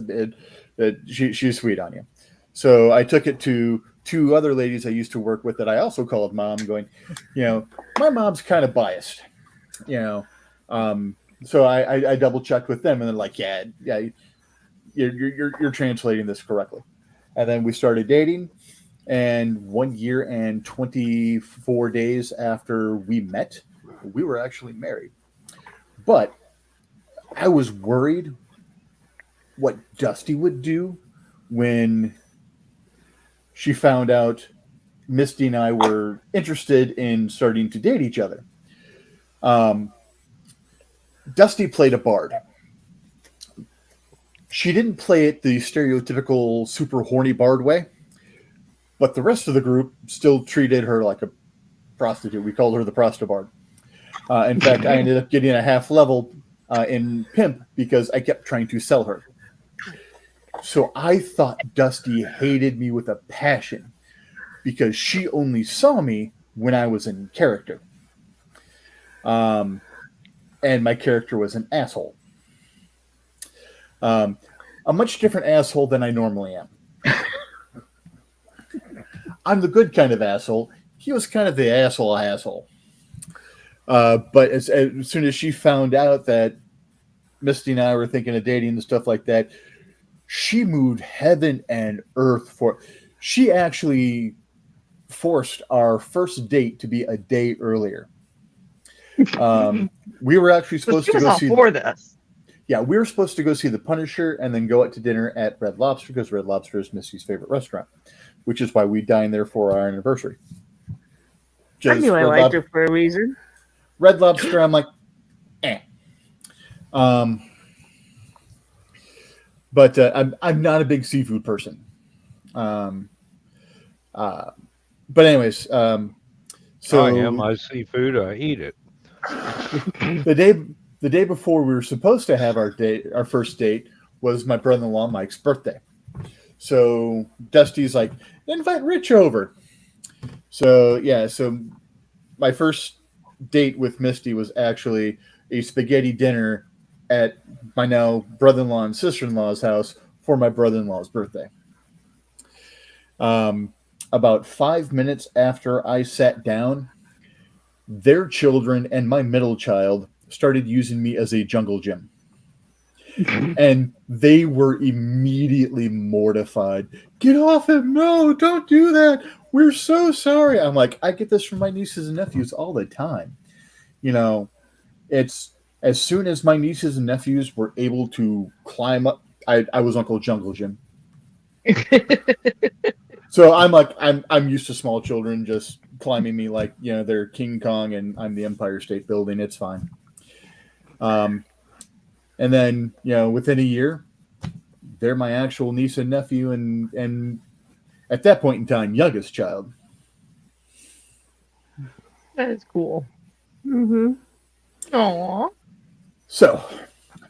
She's sweet on you. So I took it to two other ladies I used to work with that I also called mom, going, my mom's kind of biased, So I double checked with them, and they're like, yeah, you're translating this correctly. And then we started dating, and 1 year and 24 days after we met, we were actually married. But I was worried what Dusty would do when she found out Misty and I were interested in starting to date each other. Dusty played a bard. She didn't play it the stereotypical super horny bard way, but the rest of the group still treated her like a prostitute. We called her the prostobard. In fact, I ended up getting a half level in Pimp because I kept trying to sell her. So I thought Dusty hated me with a passion because she only saw me when I was in character. And my character was an asshole. A much different asshole than I normally am. I'm the good kind of asshole. He was kind of the asshole. But as soon as she found out that Misty and I were thinking of dating and stuff like that, she moved heaven and earth for. She actually forced our first date to be a day earlier. We were actually supposed to go see for this. Yeah, we were supposed to go see The Punisher and then go out to dinner at Red Lobster because Red Lobster is Misty's favorite restaurant, which is why we dined there for our anniversary. I knew I liked her for a reason. Red Lobster, I'm like, eh. But I'm not a big seafood person. But anyways, so I am. I seafood. I eat it. The day before we were supposed to have our first date was my brother-in-law Mike's birthday. So Dusty's like, invite Rich over. So yeah, so my first date with Misty was actually a spaghetti dinner at my now brother-in-law and sister-in-law's house for my brother-in-law's birthday. About 5 minutes after I sat down, their children and my middle child started using me as a jungle gym. And they were immediately mortified. Get off him. No, don't do that. We're so sorry. I'm like, I get this from my nieces and nephews all the time. It's as soon as my nieces and nephews were able to climb up, I was Uncle Jungle Jim. So I'm like, I'm used to small children just climbing me like, they're King Kong and I'm the Empire State Building. It's fine. And then, within a year, they're my actual niece and nephew and at that point in time, youngest child. That is cool. Mm-hmm. Aww. So,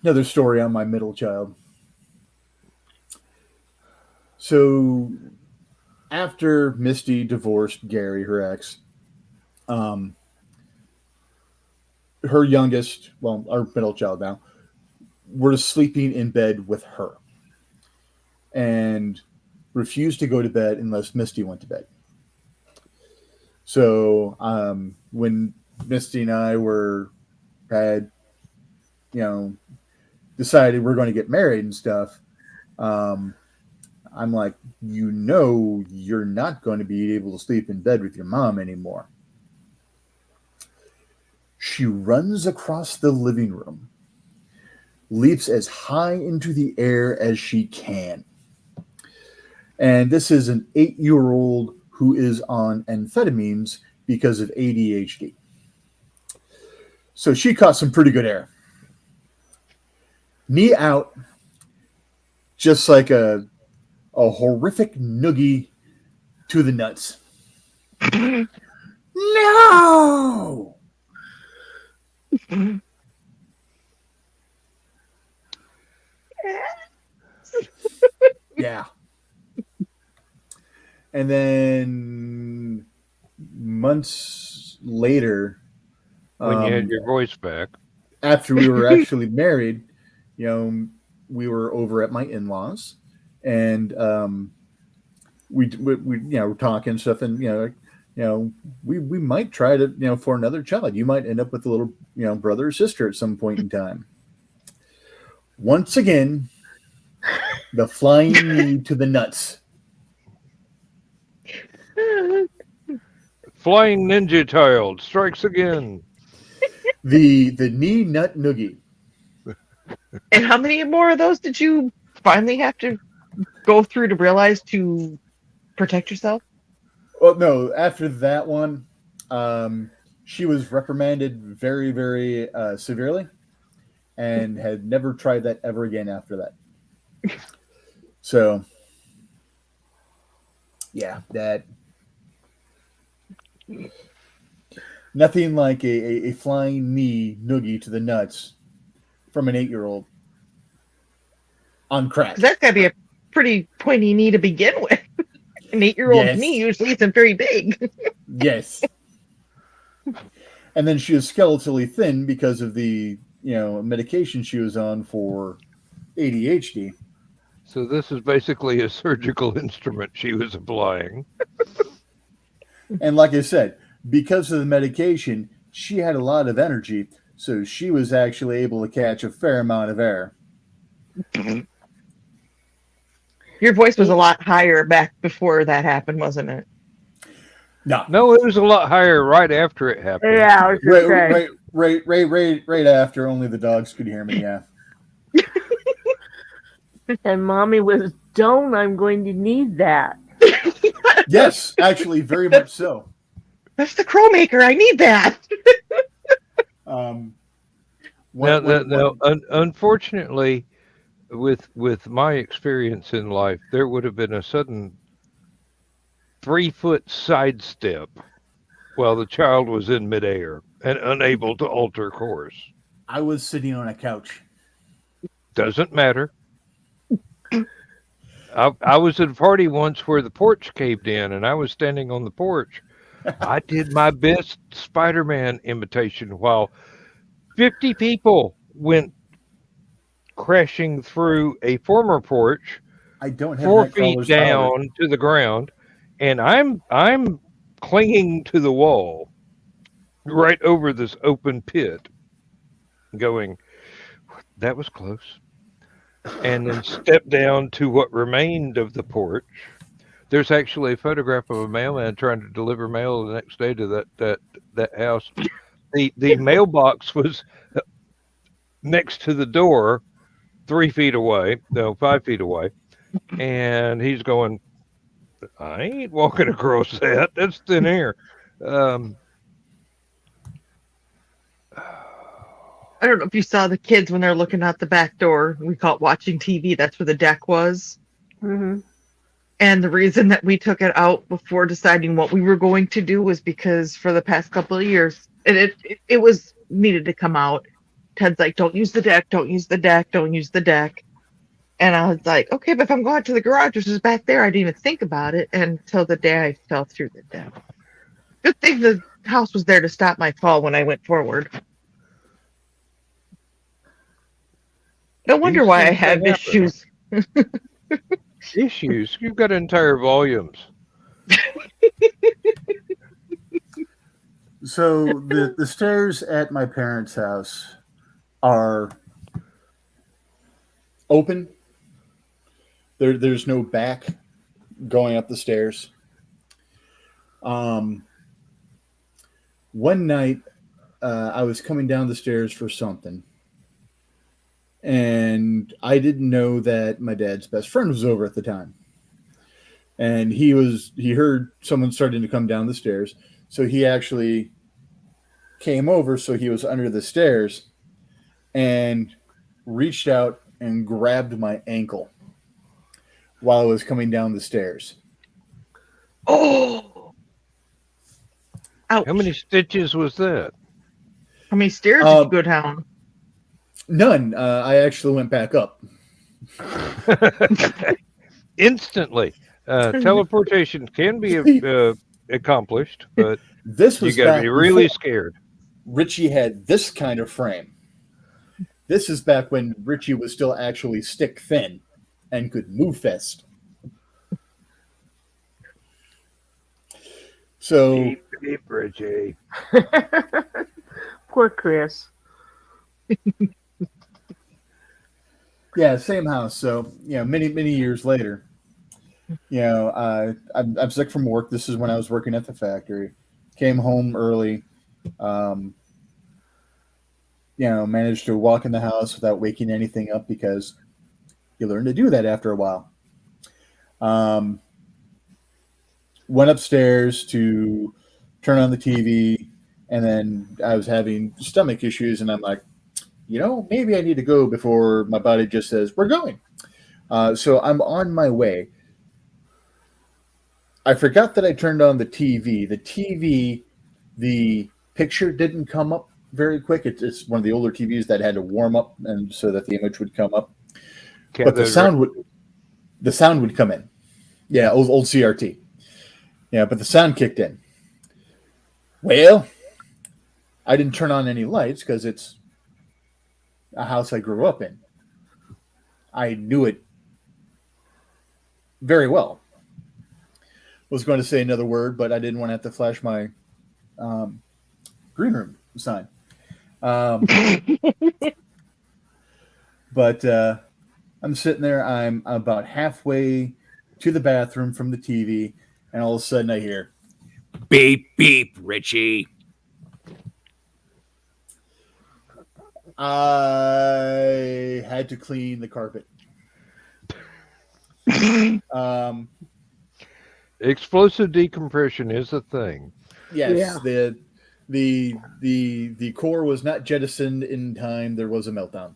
another story on my middle child. So, after Misty divorced Gary, her ex, her youngest, well, our middle child now, were sleeping in bed with her and refused to go to bed unless Misty went to bed. So when Misty and I had decided we're going to get married and stuff, I'm like, you're not going to be able to sleep in bed with your mom anymore. She runs across the living room, leaps as high into the air as she can. And this is an 8-year-old who is on amphetamines because of ADHD. So she caught some pretty good air. Knee out, just like a horrific noogie to the nuts. No! Yeah. And then months later, When you had your voice back. after we were actually married, we were over at my in-laws, and we we're talking and stuff, and we might try to for another child. You might end up with a little brother or sister at some point in time. Once again, the flying knee to the nuts. Flying Ninja Child strikes again. The knee nut noogie. And how many more of those did you finally have to go through to realize to protect yourself? Well, no, after that one, she was reprimanded very, very severely and had never tried that ever again after that. So, yeah, that nothing like a flying knee noogie to the nuts from an 8-year-old on crack. That's got to be a pretty pointy knee to begin with. An 8-year-old's knee usually isn't very big. Yes. And then she was skeletally thin because of the medication she was on for ADHD. So this is basically a surgical instrument she was applying. And like I said, because of the medication, she had a lot of energy, so she was actually able to catch a fair amount of air. Your voice was a lot higher back before that happened, wasn't it? No, it was a lot higher right after it happened. Yeah, I was just saying. Right after only the dogs could hear me, yeah. And Mommy was, "Don't, I'm going to need that." Yes, actually, very much so. That's the crow maker. I need that. Unfortunately, with my experience in life, there would have been a sudden 3-foot sidestep while the child was in midair and unable to alter course. I was sitting on a couch. Doesn't matter. I was at a party once where the porch caved in and I was standing on the porch. I did my best Spider-Man imitation while 50 people went crashing through a former porch, I don't have 4 feet down to the ground, and I'm clinging to the wall right over this open pit, going, that was close. And then step down to what remained of the porch. There's actually a photograph of a mailman trying to deliver mail the next day to that house. The mailbox was next to the door, 5 feet away, and he's going, I ain't walking across that. That's thin air. I don't know if you saw the kids when they're looking out the back door. We call it watching TV. That's where the deck was. Mm-hmm. And the reason that we took it out before deciding what we were going to do was because for the past couple of years, it was needed to come out. Ted's like, don't use the deck, don't use the deck, don't use the deck. And I was like, okay, but if I'm going to the garage, which is back there, I didn't even think about it until the day I fell through the deck. Good thing the house was there to stop my fall when I went forward. No wonder why I have issues. Issues? You've got entire volumes. So the stairs at my parents' house are open. There's no back going up the stairs. One night, I was coming down the stairs for something. and I didn't know that my dad's best friend was over at the time. And he heard someone starting to come down the stairs, so he actually came over, so he was under the stairs and reached out and grabbed my ankle while I was coming down the stairs. Oh! Ouch. How many stitches was that? How many stairs did you go down? None. I actually went back up. Instantly. Teleportation can be accomplished, but This you was got to back be really before scared. Richie had this kind of frame. This is back when Richie was still actually stick thin and could move fast. So, Beep, beep, Richie. Poor Chris. yeah, same house. So, many years later, I'm sick from work. This is when I was working at the factory. Came home early. Managed to walk in the house without waking anything up because you learn to do that after a while. Went upstairs to turn on the TV, and then I was having stomach issues, and I'm like, maybe I need to go before my body just says, we're going. So I'm on my way. I forgot that I turned on the TV. The picture didn't come up very quick. It's one of the older TVs that had to warm up, and so that the image would come up. But the sound would come in. Yeah, old CRT. Yeah, but the sound kicked in. Well, I didn't turn on any lights because it's a house I grew up in. I knew it very well. Was going to say another word, but I didn't want to have to flash my green room sign. But I'm sitting there. I'm about halfway to the bathroom from the TV, and all of a sudden I hear, beep, beep, Richie. I had to clean the carpet. Explosive decompression is a thing. Yes, Yeah. the core was not jettisoned in time. There was a meltdown.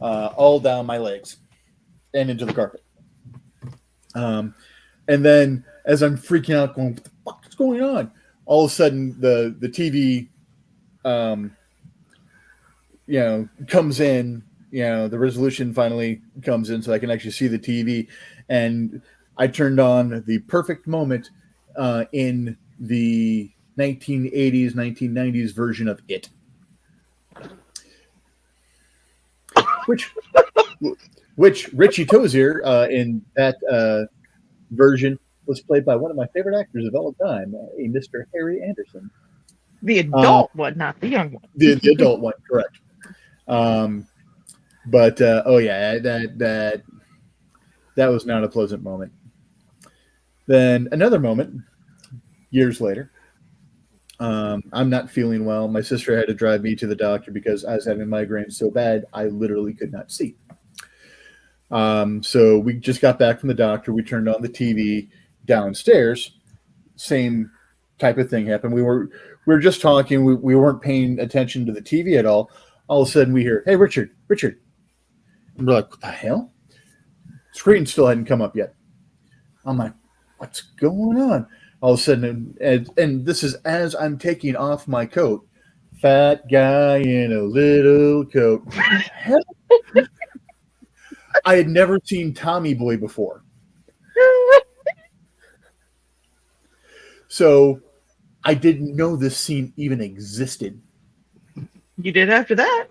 All down my legs and into the carpet. And then as I'm freaking out, going, what the fuck is going on? All of a sudden the TV comes in, the resolution finally comes in so I can actually see the TV. And I turned on the perfect moment in the 1980s, 1990s version of It. Which Richie Tozier in that version was played by one of my favorite actors of all time, a Mr. Harry Anderson. The adult one, not the young one. The adult one, correct. That was not a pleasant moment. Then another moment, years later, I'm not feeling well. My sister had to drive me to the doctor because I was having migraines so bad I literally could not see. So we just got back from the doctor. We turned on the TV downstairs. Same type of thing happened. We were just talking. We weren't paying attention to the TV at all. All of a sudden we hear, "Hey, Richard." And we're like, what the hell? Screen still hadn't come up yet. I'm like, what's going on? All of a sudden, and this is as I'm taking off my coat. Fat guy in a little coat. I had never seen Tommy Boy before. So I didn't know this scene even existed. You did after that?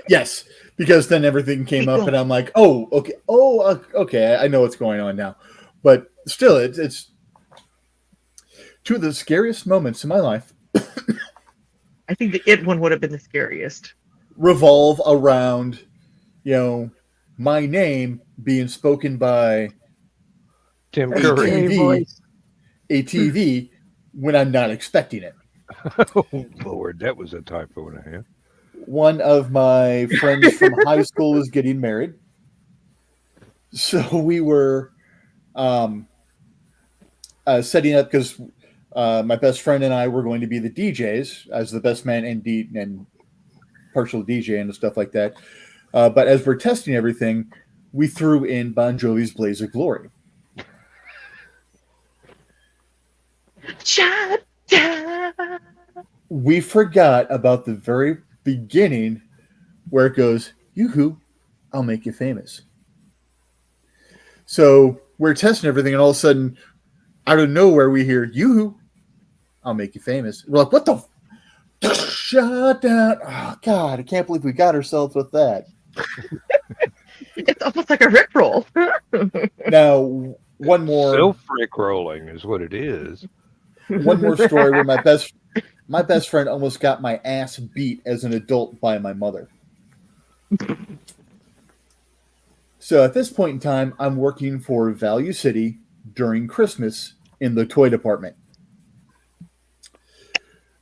Yes, because then everything came up, and I'm like, oh, okay. Oh, okay. I know what's going on now. But still, it's two of the scariest moments in my life. I think the It one would have been the scariest. Revolve around, my name being spoken by Tim Curry. a TV when I'm not expecting it. Oh, Lord, that was a typo and a half. one of my friends from high school was getting married. So we were setting up because my best friend and I were going to be the DJs as the best man and partial DJ and stuff like that. But as we're testing everything, we threw in Bon Jovi's Blaze of Glory. We forgot about the very beginning where it goes, yoo-hoo, I'll make you famous. So we're testing everything, and all of a sudden, out of nowhere, we hear, yoo-hoo, I'll make you famous. We're like, what the? Shut down. Oh, God, I can't believe we got ourselves with that. It's almost like a rickroll. Now, one more. Self-rick rolling is what it is. One more story where my best friend almost got my ass beat as an adult by my mother. So at this point in time, I'm working for Value City during Christmas in the toy department.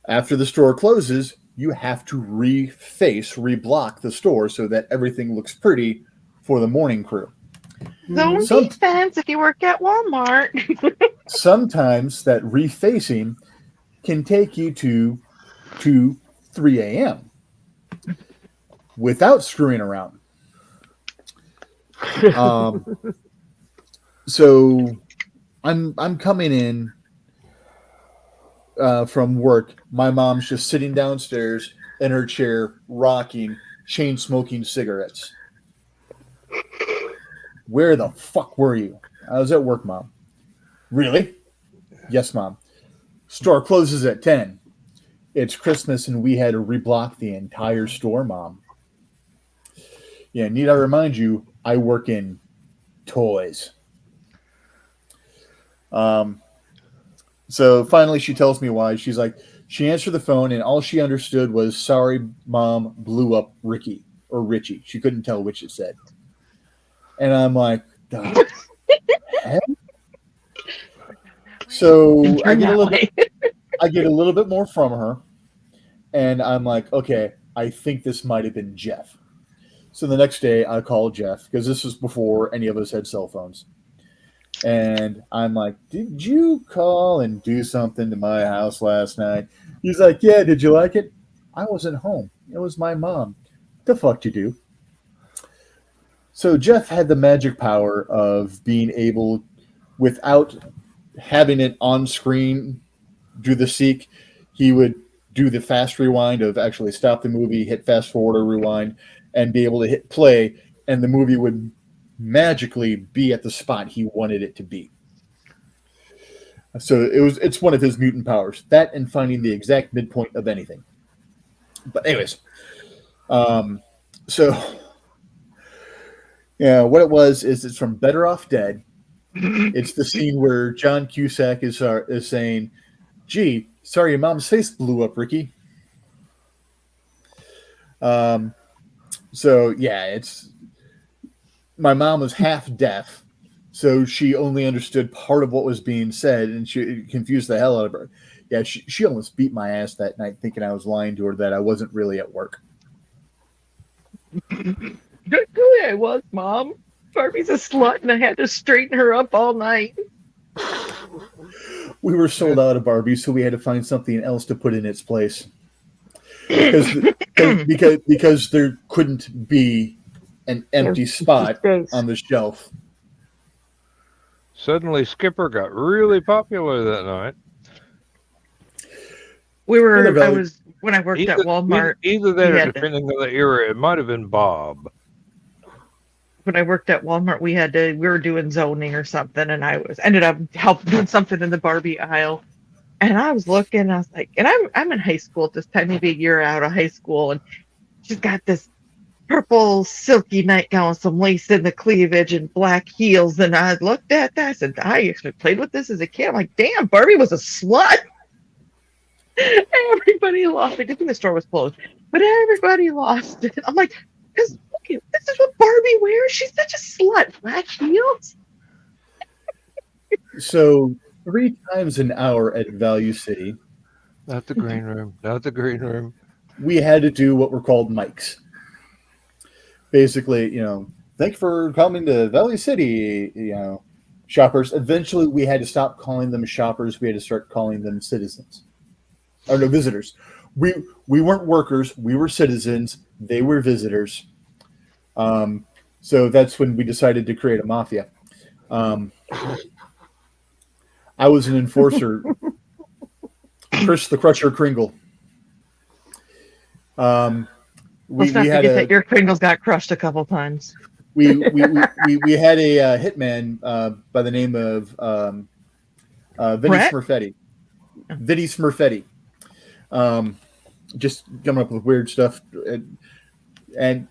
After the store closes, you have to reblock the store so that everything looks pretty for the morning crew. Zone defense if you work at Walmart. Sometimes that refacing can take you to 2, 3 a.m. without screwing around. So I'm coming in from work. My mom's just sitting downstairs in her chair, rocking, chain smoking cigarettes. Where the fuck were you? I was at work, Mom. Really? Yes, Mom. Store closes at 10. It's Christmas and we had to reblock the entire store, Mom. Yeah, need I remind you, I work in toys. So finally she tells me why. She's like, she answered the phone and all she understood was, sorry, Mom, blew up Ricky or Richie. She couldn't tell which it said. And I'm like, the heck? So I get a little bit more from her. And I'm like, okay, I think this might have been Jeff. So the next day I called Jeff because this was before any of us had cell phones. And I'm like, did you call and do something to my house last night? He's like, yeah, did you like it? I wasn't home. It was my mom. The fuck you do? So Jeff had the magic power of being able, without having it on screen, do the seek. He would do the fast rewind of actually stop the movie, hit fast forward or rewind, and be able to hit play, and the movie would magically be at the spot he wanted it to be. So it's one of his mutant powers. That and finding the exact midpoint of anything. But anyways, so yeah, what it was is it's from Better Off Dead. It's the scene where John Cusack is saying, gee, sorry your mom's face blew up, Ricky. So yeah, it's my mom was half deaf, so she only understood part of what was being said, and she confused the hell out of her. Yeah, she almost beat my ass that night, thinking I was lying to her that I wasn't really at work. Really, I was, Mom. Barbie's a slut, and I had to straighten her up all night. We were sold out of Barbie, so we had to find something else to put in its place. Because there couldn't be an empty spot on the shelf. Suddenly, Skipper got really popular that night. When I worked at Walmart. Either that or depending on the era, it might have been Bob. When I worked at Walmart, we were doing zoning or something, and I ended up helping doing something in the Barbie aisle. And I was looking, I was like, and I'm in high school at this time, maybe a year out of high school, and she's got this purple silky nightgown with some lace in the cleavage and black heels. And I looked at that, I said, I actually played with this as a kid. I'm like, damn, Barbie was a slut. Everybody lost it. I think the store was closed, but everybody lost it. I'm like, because this is what Barbie wears. She's such a slut. Black heels. So 3 times an hour at Value City. Not the green room. Not the green room. we had to do what were called mics. Basically, thank you for coming to Valley City, shoppers. Eventually, we had to stop calling them shoppers. We had to start calling them citizens. Or no, visitors. We weren't workers. We were citizens. They were visitors. So that's when we decided to create a mafia. I was an enforcer. Chris the Crusher Kringle. Let's not forget that your Kringles got crushed a couple times. We had a hitman by the name of Vinny Smurfetti. Vinny Smurfetti. Just coming up with weird stuff, and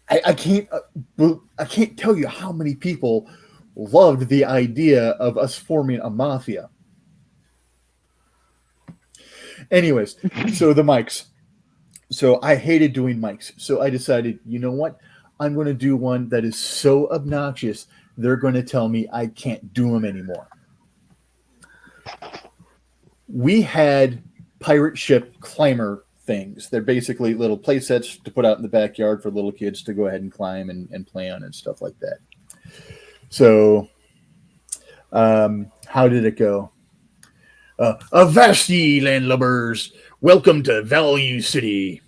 I can't tell you how many people loved the idea of us forming a mafia. Anyways, so the mics. So I hated doing mics. So I decided, you know what? I'm going to do one that is so obnoxious, they're going to tell me I can't do them anymore. We had pirate ship climber things. They're basically little play sets to put out in the backyard for little kids to go ahead and climb and play on and stuff like that. So how did it go? Avast ye, landlubbers! Welcome to Value City.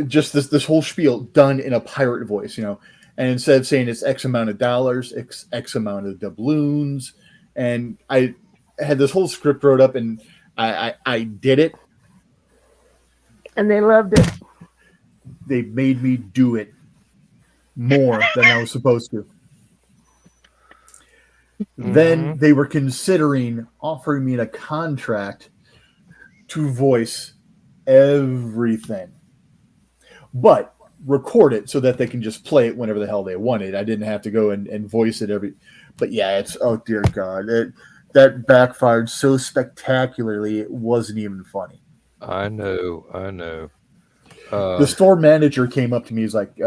Just this whole spiel done in a pirate voice, and instead of saying it's X amount of dollars, it's X amount of doubloons, and I had this whole script wrote up, and I did it, and they loved it. They made me do it more than I was supposed to. Then they were considering offering me a contract to voice everything, but record it so that they can just play it whenever the hell they wanted. I didn't have to go and voice it every. But yeah, it's oh dear God, that backfired so spectacularly. It wasn't even funny. I know. The store manager came up to me. He's like,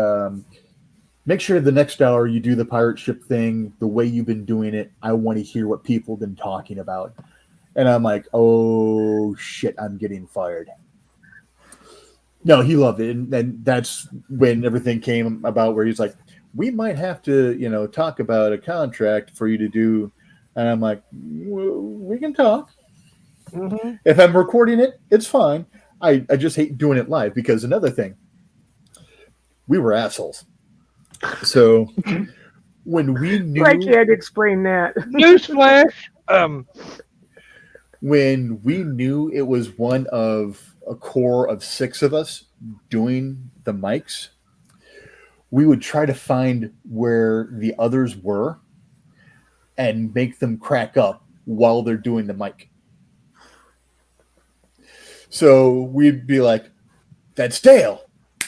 make sure the next hour you do the pirate ship thing the way you've been doing it. I want to hear what people have been talking about. And I'm like, oh, shit, I'm getting fired. No, he loved it. And that's when everything came about where he's like, we might have to, talk about a contract for you to do. And I'm like, well, we can talk. Mm-hmm. If I'm recording it, it's fine. I just hate doing it live because another thing, we were assholes. So when we knew, like you had to explain that. Newsflash. When we knew it was one of a core of 6 of us doing the mics, we would try to find where the others were and make them crack up while they're doing the mic. So we'd be like, "That's Dale,"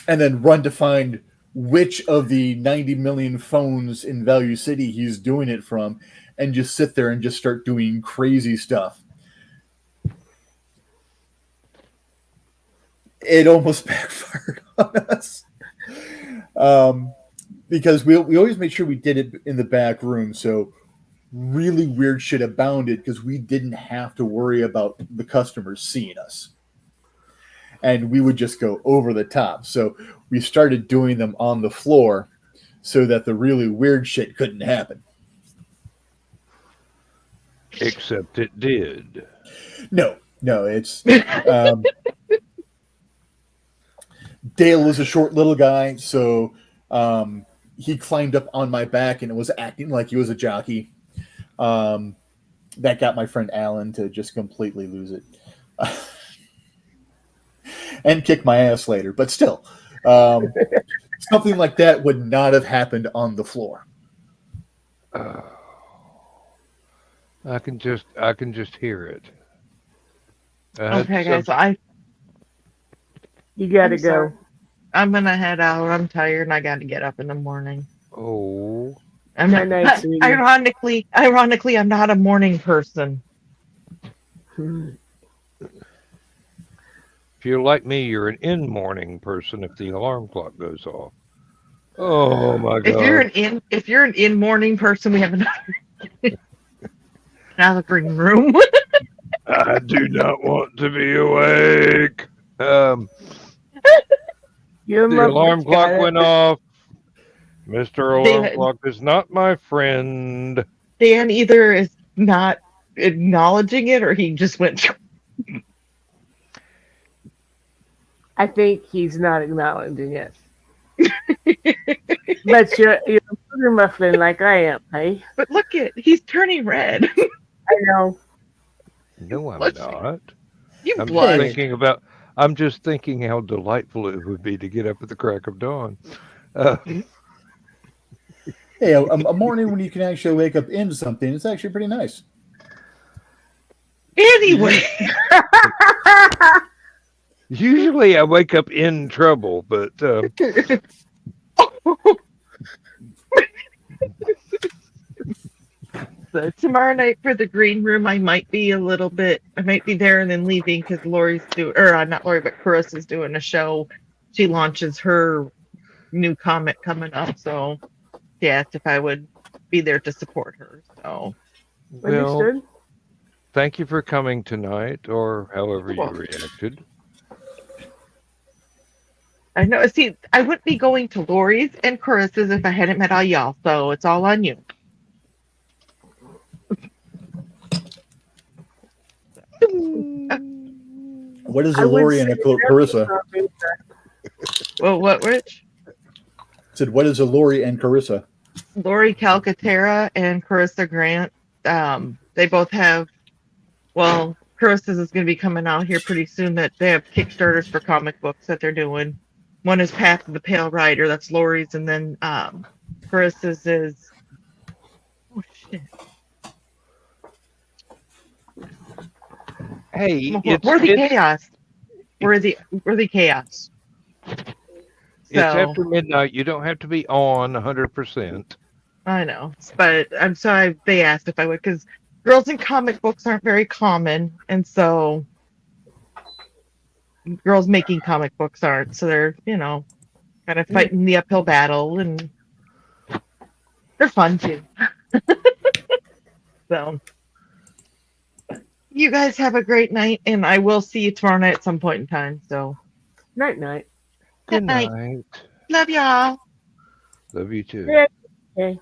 and then run to find which of the 90 million phones in Value City he's doing it from, and just sit there and just start doing crazy stuff. It almost backfired on us. Because we always made sure we did it in the back room, so really weird shit abounded because we didn't have to worry about the customers seeing us. And we would just go over the top. So we started doing them on the floor so that the really weird shit couldn't happen. Except it did. No, it's... Dale was a short little guy, so he climbed up on my back and was acting like he was a jockey. That got my friend Alan to just completely lose it. And kick my ass later, but still, something like that would not have happened on the floor. I can just hear it. Okay, guys, you got to go. Sorry. I'm gonna head out. I'm tired and I got to get up in the morning. Oh, Ironically, I'm not a morning person. If you're like me, you're an in-morning person if the alarm clock goes off. Oh my God. If you're an in-morning person, we have another. Now the green room. I do not want to be awake. You The alarm Muppets clock got it. went off. Mr. Alarm Dan, Clock is not my friend. Dan either is not acknowledging it or he just went. I think he's not acknowledging it. But you're sugar muffling like I am, hey? But look it, he's turning red. I know. No, I'm Let's- not. You I'm just blush. thinking about. I'm just thinking how delightful it would be to get up at the crack of dawn. Hey, a morning when you can actually wake up into something, it's actually pretty nice. Anyway, Usually, I wake up in trouble, but so tomorrow night for the green room, I might be there and then leaving because Lori's doing, or not Lori, but Carissa's doing a show. She launches her new comic coming up, so she asked if I would be there to support her. So well, Understood? thank you for coming tonight, or however you Well. reacted. I know. See, I wouldn't be going to Lori's and Carissa's if I hadn't met all y'all. So it's all on you. What is I a would Lori and a say Carissa? Well, what, Rich? Said, what is a Lori and Carissa? Lori Calcaterra and Carissa Grant. They both have. Well, Carissa's is going to be coming out here pretty soon. That they have Kickstarters for comic books that they're doing. One is Path of the Pale Rider. That's Lori's, and then Carissa's is. Oh shit! Hey, Worthy Chaos. Worthy Chaos. It's after midnight. You don't have to be on 100%. I know, but I'm sorry they asked if I would, because girls in comic books aren't very common, and so girls making comic books aren't. So they're, kind of fighting the uphill battle, and they're fun too. So you guys have a great night, and I will see you tomorrow night at some point in time. So Night night. Good night. night. Love y'all. Love you too. Yeah. Okay.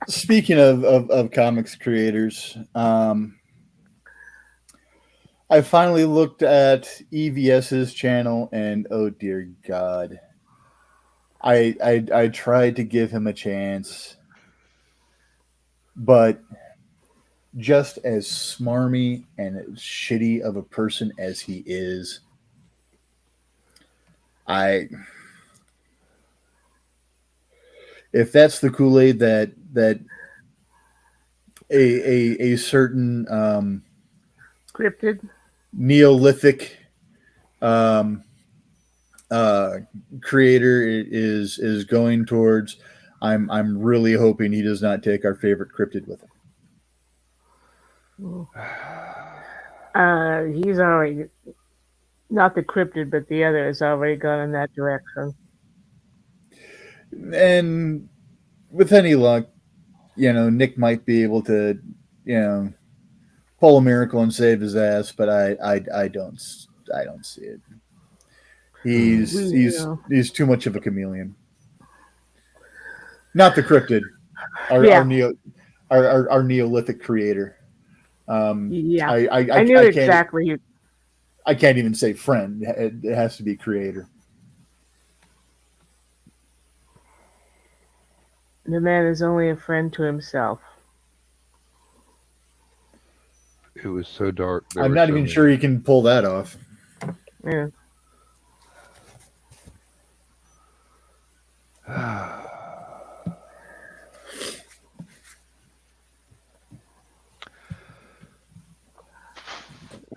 Speaking of comics creators, I finally looked at EVS's channel, and oh dear God, I tried to give him a chance, but just as smarmy and as shitty of a person as he is, if that's the Kool-Aid that a certain Cryptid. Neolithic creator is going towards, I'm really hoping he does not take our favorite cryptid with him. He's already, not the cryptid, but the other has already gone in that direction. And with any luck, Nick might be able to, pull a miracle and save his ass, but I don't see it. He's too much of a chameleon. Not the cryptid, our Neolithic creator. Yeah, I knew can't, exactly. I can't even say friend. It has to be creator. The man is only a friend to himself. It was so dark. I'm not even sure he can pull that off. Yeah.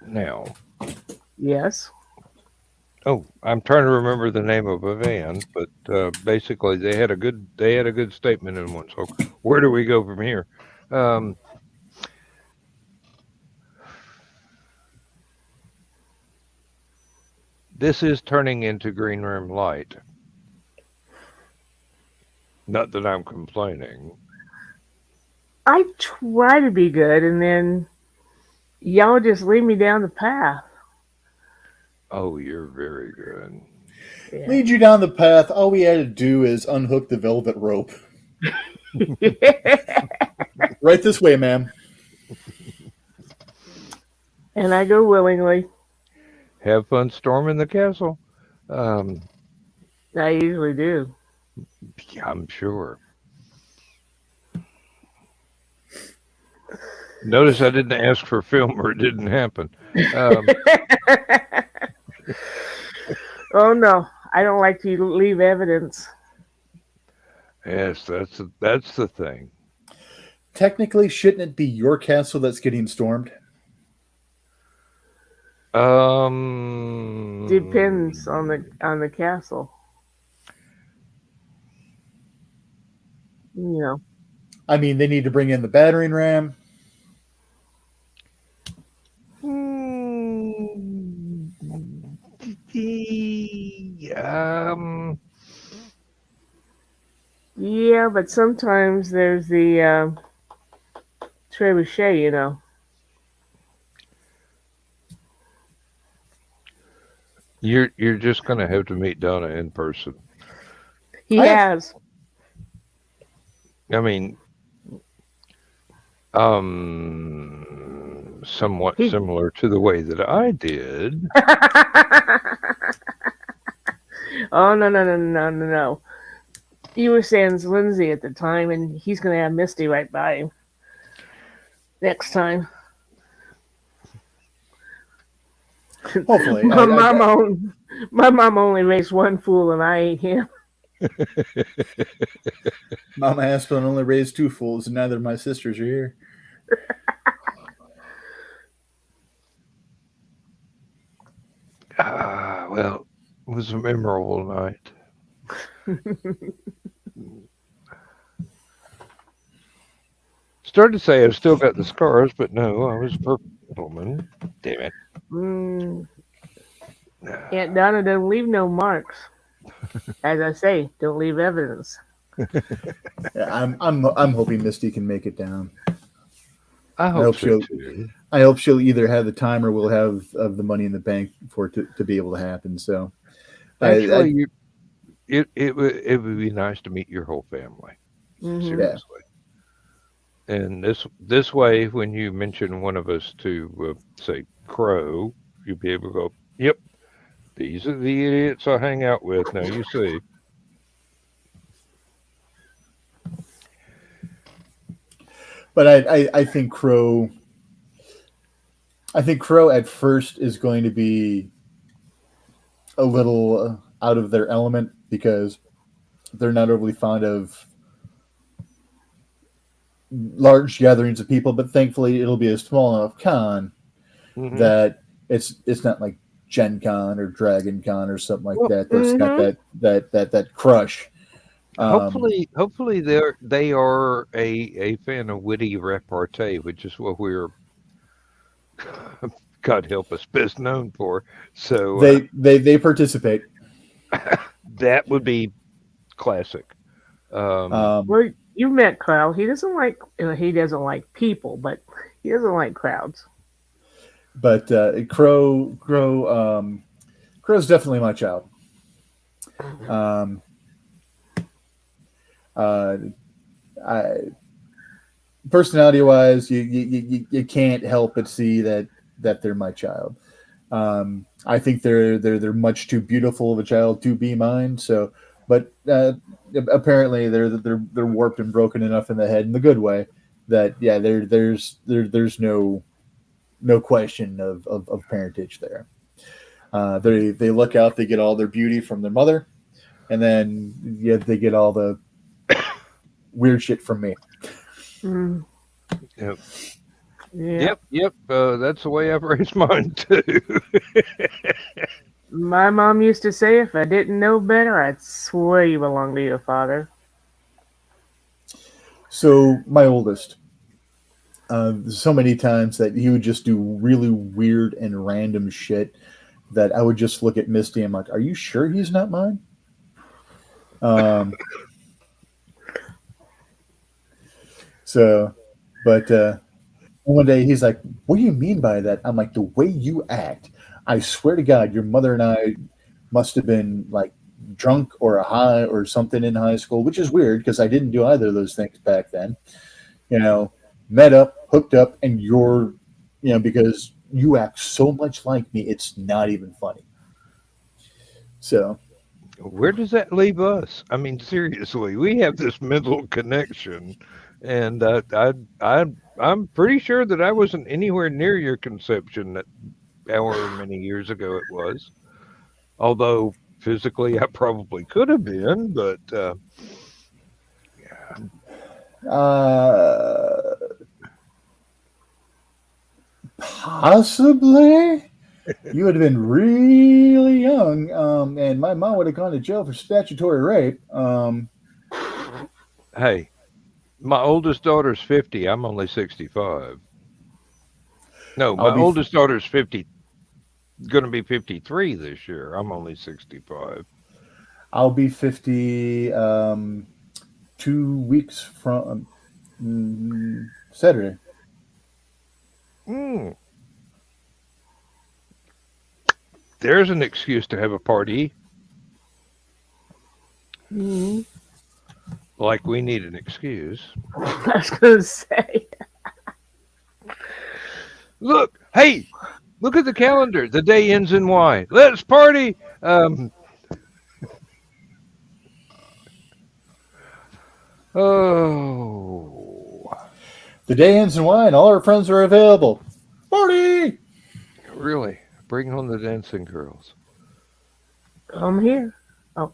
Now. Yes. Oh, I'm trying to remember the name of a van, but basically they had a good statement in one. So where do we go from here? This is turning into green room light. Not that I'm complaining. I try to be good, and then y'all just lead me down the path. Oh, you're very good. Yeah. Lead you down the path. All we had to do is unhook the velvet rope. Right this way, ma'am. And I go willingly. Have fun storming the castle. I usually do. Yeah, I'm sure. Notice I didn't ask for film or it didn't happen. Oh no, I don't like to leave evidence. Yes, that's the thing. Technically, shouldn't it be your castle that's getting stormed? Depends on the castle. You know. I mean, they need to bring in the battering ram. Yeah, but sometimes there's the trebuchet, you know. You're just gonna have to meet Donna in person. He has. I mean, somewhat similar to the way that I did. Oh no. You were saying Lindsay at the time, and he's gonna have Misty right by him next time. Hopefully. my mom only raised one fool, and I ain't him. Mama Aspin only raised two fools, and neither of my sisters are here. Well, it was a memorable night. Started to say I've still got the scars, but no, I was a perfect gentleman. Damn it. Aunt Donna doesn't leave no marks. As I say, don't leave evidence. Yeah, I'm hoping Misty can make it down. I hope so too. I hope she'll either have the time or we'll have the money in the bank for it to be able to happen. So, actually, it would be nice to meet your whole family. Seriously. Yeah. And this way, when you mention one of us to say Crow, you'll be able to go, yep, these are the idiots I hang out with. Now you see. But I think Crow. I think Crow at first is going to be a little out of their element because they're not overly fond of large gatherings of people. But thankfully, it'll be a small enough con that it's not like Gen Con or Dragon Con or something like that. That's got that crush. Hopefully they are a fan of witty repartee, which is what we're God help us best known for. So they participate. That would be classic. Well, you met Cloud. He doesn't like people, but he doesn't like crowds. But Crow's definitely my child. Personality wise, you can't help but see that they're my child. I think they're much too beautiful of a child to be mine. So, but apparently they're warped and broken enough in the head in the good way that there's no question of parentage there. They look out, they get all their beauty from their mother, and then they get all the weird shit from me. Yep. Yep. That's the way I've raised mine too. My mom used to say, if I didn't know better, I'd swear you belong to your father. So my oldest, so many times that he would just do really weird and random shit that I would just look at Misty and I'm like, are you sure he's not mine? But one day he's like, what do you mean by that? I'm like, the way you act, I swear to God, your mother and I must have been like drunk or a high or something in high school, which is weird because I didn't do either of those things back then. Met up, hooked up, and because you act so much like me, it's not even funny. So, Where does that leave us? I mean, seriously, we have this mental connection, and I'm pretty sure that I wasn't anywhere near your conception that however many years ago it was. Although physically, I probably could have been, but possibly you would have been really young, and my mom would have gone to jail for statutory rape. Hey, my oldest daughter's 50. I'm only 65. No, my oldest daughter's 50. Going to be 53 this year. I'm only 65. I'll be 50 2 weeks from Saturday. There's an excuse to have a party. Like we need an excuse. I was going to say. Look, hey, look at the calendar. The day ends in Y. Let's party. The day ends in Y, and all our friends are available. Party! Really? Bring on the dancing girls. I'm here. Oh.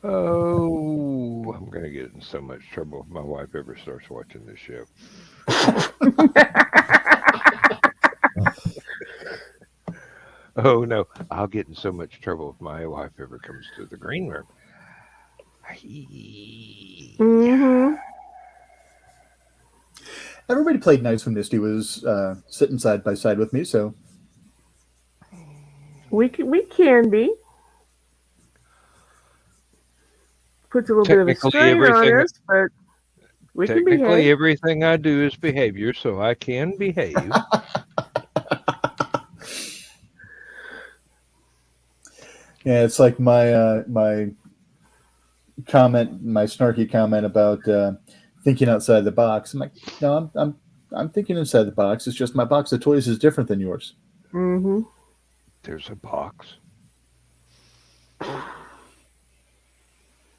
Oh, I'm going to get in so much trouble if my wife ever starts watching this show. Oh, no. I'll get in so much trouble if my wife ever comes to the green room. Everybody played nice when Misty was sitting side by side with me, so we can be. Puts a little bit of a strain on us, but we can behave. Technically, everything I do is behavior, so I can behave. Yeah, it's like my my snarky comment about thinking outside the box. I'm like, no, I'm thinking inside the box. It's just my box of toys is different than yours. Mm-hmm. There's a box.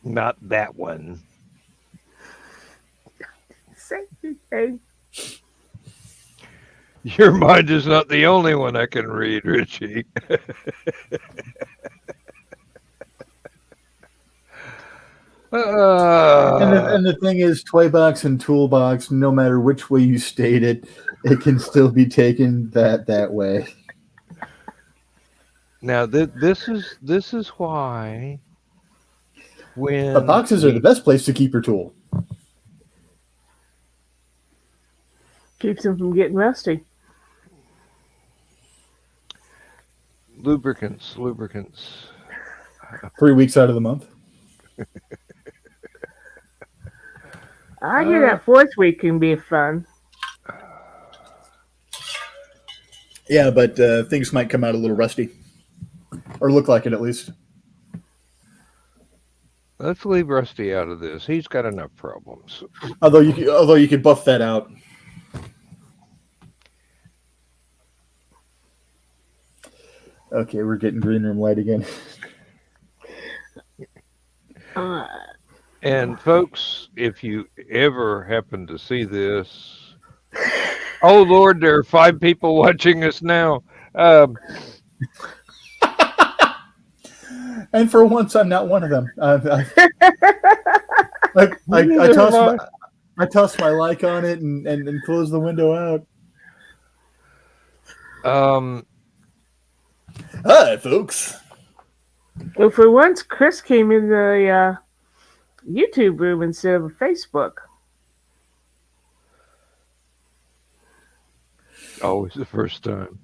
Not that one. Say anything. Your mind is not the only one I can read, Richie. And the thing is, toy box and toolbox, no matter which way you state it, it can still be taken that way. Now this is why when but boxes are the best place to keep your tool. Keeps them from getting rusty. Lubricants. 3 weeks out of the month. I hear that fourth week can be fun. Yeah, but things might come out a little rusty. Or look like it, at least. Let's leave Rusty out of this. He's got enough problems. Although you could buff that out. Okay, we're getting green room light again. And folks, if you ever happen to see this, oh Lord, there are 5 people watching us now. And for once, I'm not one of them. I toss my like on it and close the window out. Hi, folks. Well, for once, Chris came in the YouTube room instead of Facebook. Always the first time.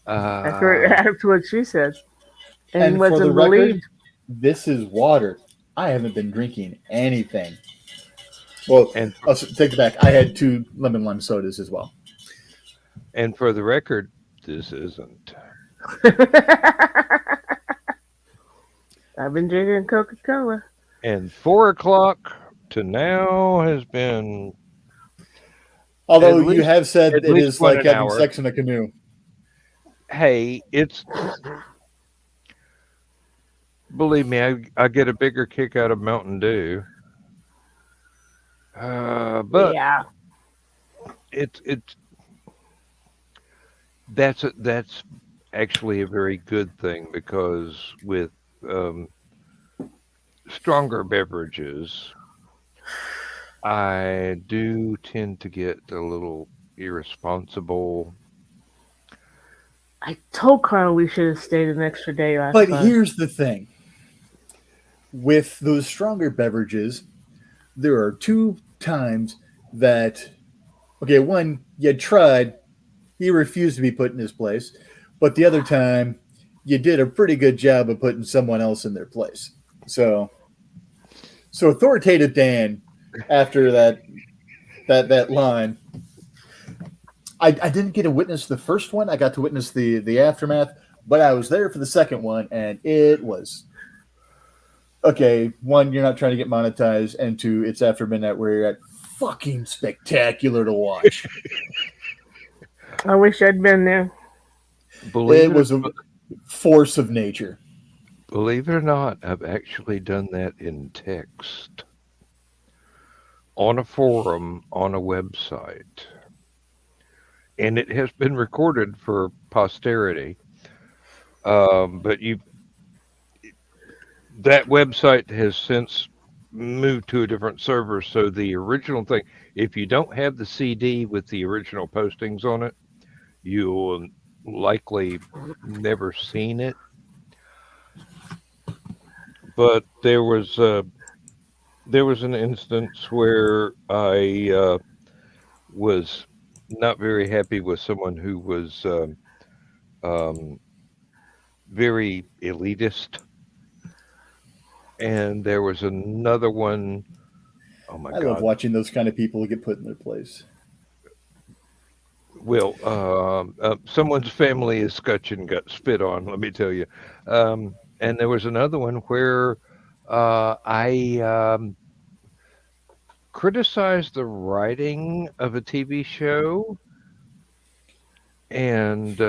That's what she said, and And for the wasn't record, believed. this is water. I haven't been drinking anything. Well, and I'll take it back. I had 2 lemon lime sodas as well. and for the record, this isn't. I've been drinking Coca-Cola. And 4 o'clock to now has been Although at you least have said at it least is one like an having hour. sex in a canoe. Hey, it's believe me, I get a bigger kick out of Mountain Dew. But Yeah, it's that's actually a very good thing because with um, stronger beverages, I do tend to get a little irresponsible. I told Carl we should have stayed an extra day last But time. here's the thing. With those stronger beverages, there are 2 times that, okay, one, you tried, he refused to be put in his place, but the other time, you did a pretty good job of putting someone else in their place. So authoritative Dan, after that line, I didn't get to witness the first one. I got to witness the aftermath, but I was there for the second one, and it was okay. One, you're not trying to get monetized, and 2, it's after midnight where you're at. Fucking spectacular to watch. I wish I'd been there. Believe It it, was a force of nature. believe it or not, I've actually done that in text on a forum on a website, and it has been recorded for posterity. But that website has since moved to a different server, so the original thing, if you don't have the CD with the original postings on it, you'll likely never seen it. But there was an instance where I was not very happy with someone who was um, very elitist, and there was another one. Oh my I love God! watching those kind of people get put in their place. Well, someone's family is scutcheon got spit on. Let me tell you. And there was another one where I criticized the writing of a TV show, and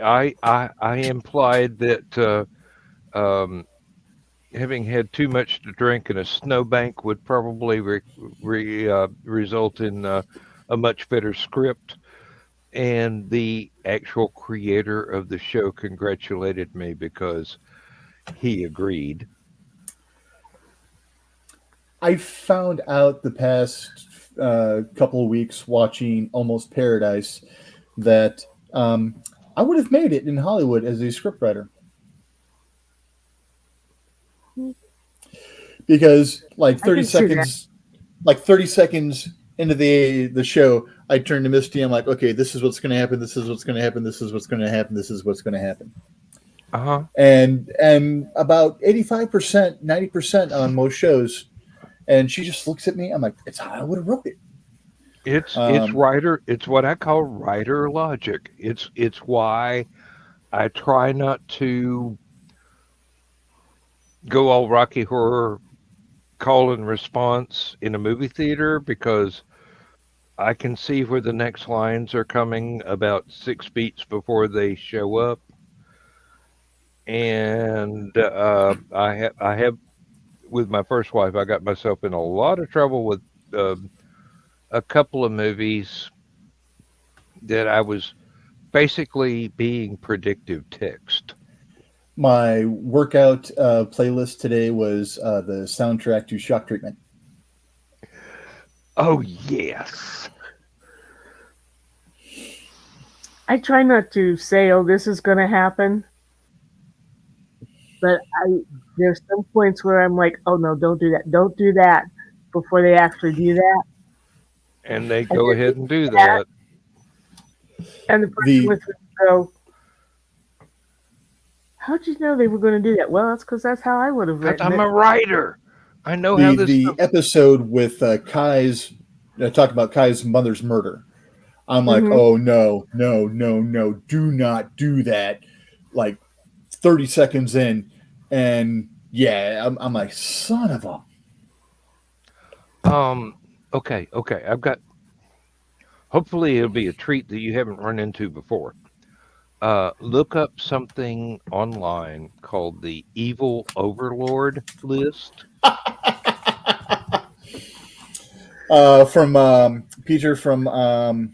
I implied that um, having had too much to drink in a snowbank would probably result in a much better script. And the actual creator of the show congratulated me because he agreed. I found out the past couple of weeks watching Almost Paradise that I would have made it in Hollywood as a scriptwriter because I can see that. like 30 seconds into the show, I turned to Misty. I'm like, okay, this is what's going to happen. This is what's going to happen. This is what's going to happen. This is what's going to happen. Uh-huh. And about 85%, 90% on most shows. And she just looks at me. I'm like, it's how I would have wrote it. It's Um, writer. It's what I call writer logic. It's why I try not to go all Rocky Horror call and response in a movie theater because I can see where the next lines are coming about 6 beats before they show up, and I have with my first wife, I got myself in a lot of trouble with a couple of movies that I was basically being predictive text. my workout playlist today was the soundtrack to Shock Treatment. Oh yes. I try not to say, "Oh, this is going to happen," but there's some points where I'm like, "Oh no, don't do that, don't do that," before they actually do that. And they And go then they ahead do and do that, that. And the person The with me go, how'd you know they were going to do that? Well, that's because that's how I would have Because written I'm it. a writer. I know how this the stuff. episode with Kai's talking about Kai's mother's murder. I'm like, Hmm. oh no, no, no, no, do not do that. Like 30 seconds in, and yeah, I'm like, son of a. Um. Okay. Okay. I've got. Hopefully, it'll be a treat that you haven't run into before. Look up something online called the Evil Overlord list. From Peter from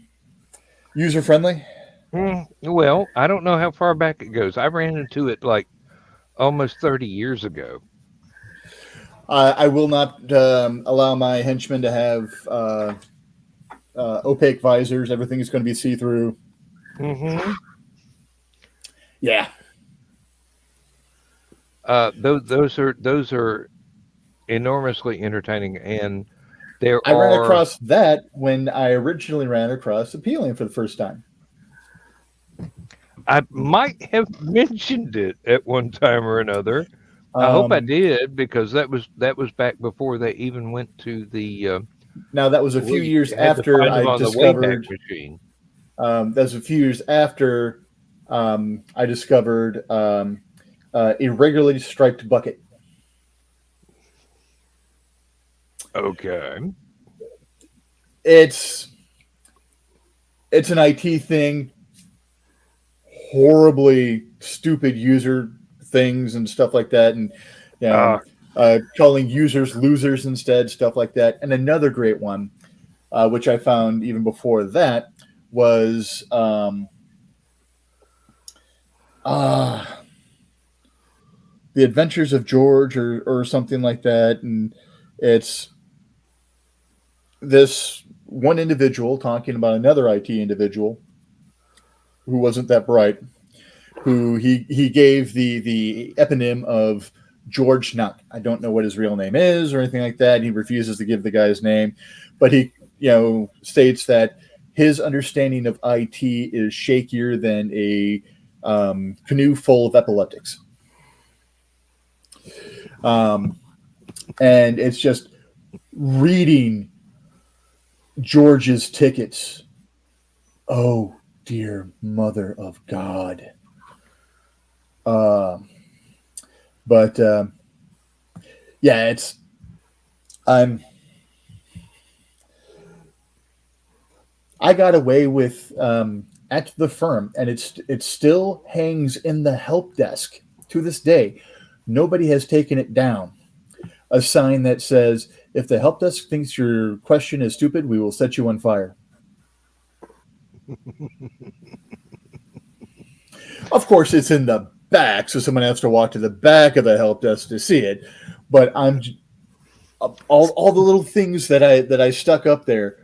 User Friendly. Well, I don't know how far back it goes. I ran into it like almost 30 years ago. I will not allow my henchmen to have opaque visors. Everything is going to be see through. Hmm. Yeah. Those are enormously entertaining, and there I ran are. across that when I originally ran across Aphelion for the first time. I might have mentioned it at one time or another. I hope I Um, did because that was back before they even went to the Now that was a where few you years had to after find them I on the Wayback discovered. Machine. That was a few years after I discovered a regularly striped bucket. Okay. It's an IT thing, horribly stupid user things and stuff like that, and Uh, um, calling users losers instead, stuff like that. And another great one, which I found even before that, was uh, The Adventures of George or something like that. And it's this one individual talking about another IT individual who wasn't that bright, who he gave the eponym of George Nuck. I don't know what his real name is or anything like that. He refuses to give the guy's name, but he states that his understanding of IT is shakier than a canoe full of epileptics. And it's just reading George's tickets. Oh, dear mother of God. But yeah, I'm I got away with at the firm, and it still hangs in the help desk to this day. Nobody has taken it down. A sign that says, "If the help desk thinks your question is stupid, we will set you on fire." Of course, it's in the back, so someone has to walk to the back of the help desk to see it. But all the little things that I stuck up there,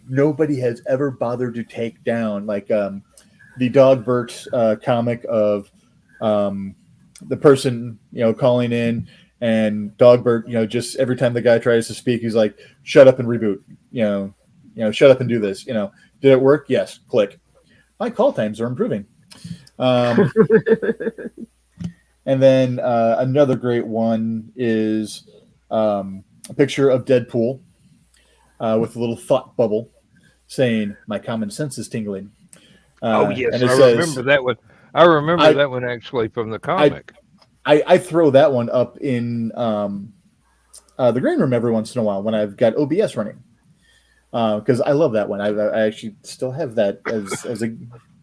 nobody has ever bothered to take down. Like the Dogbert comic of the person calling in, and Dogbert, just every time the guy tries to speak, he's like, "Shut up and reboot." Shut up and do this. Did it work? Yes. Click. My call times are improving. Um, and then another great one is a picture of Deadpool with a little thought bubble saying, "My common sense is tingling." oh And yes, it I says, remember that one. I remember I, that one actually from the I, comic. I throw that one up in the green room every once in a while when I've got OBS running. Because I love that one. I actually still have that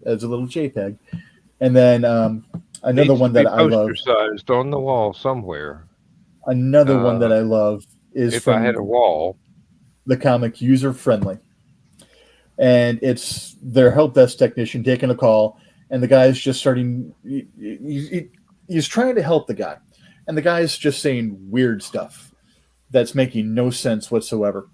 as a little JPEG. And then another Needs to one be that I love, poster sized on the wall somewhere. another one that Uh, I love is if I had a from wall, the comic User Friendly, and it's their help desk technician taking a call, and the guy's just starting. He's trying to help the guy, and the guy's just saying weird stuff that's making no sense whatsoever.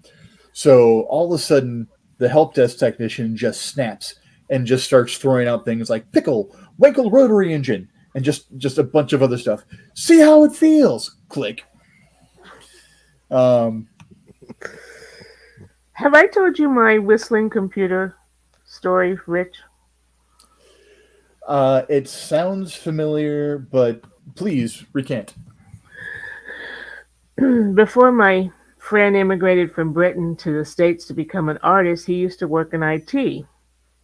So all of a sudden, the help desk technician just snaps and just starts throwing out things like pickle, winkle rotary engine, and just a bunch of other stuff. See how it feels. Click. Um, Have I told you my whistling computer story, Rich? It sounds familiar, but please recant. Before my friend immigrated from Britain to the States to become an artist, he used to work in IT.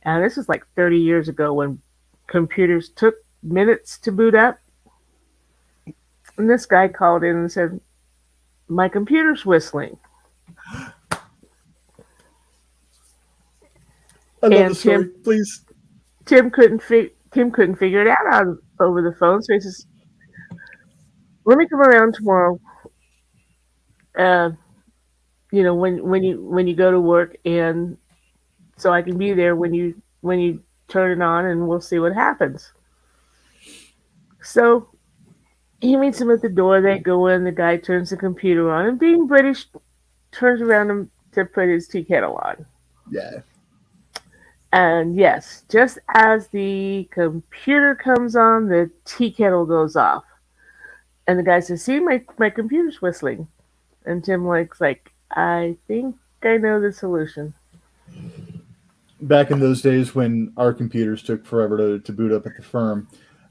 And this is like 30 years ago when computers took minutes to boot up. And this guy called in and said, "My computer's whistling." I love And the story. Please. Tim couldn't figure it out over the phone, so he says, "Let me come around tomorrow. Uh, when you go to work, and so I can be there when you turn it on, and we'll see what happens." So he meets him at the door. They go in. The guy turns the computer on, and being British, turns around to put his tea kettle on. Yeah. And yes, just as the computer comes on, the tea kettle goes off. And the guy says, "See, my computer's whistling." And Tim Lake's like, "I think I know the solution." Back in those days when our computers took forever to boot up at the firm,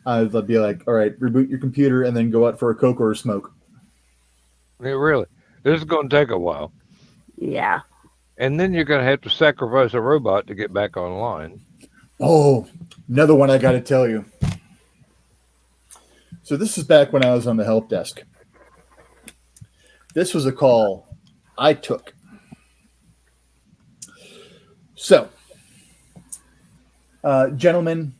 I'd be like, all right, reboot your computer and then go out for a Coke or a smoke. Yeah, really. This is going to take a while. Yeah. And then you're going to have to sacrifice a robot to get back online. Oh, another one I got to tell you. So this is back when I was on the help desk. This was a call I took. So, gentleman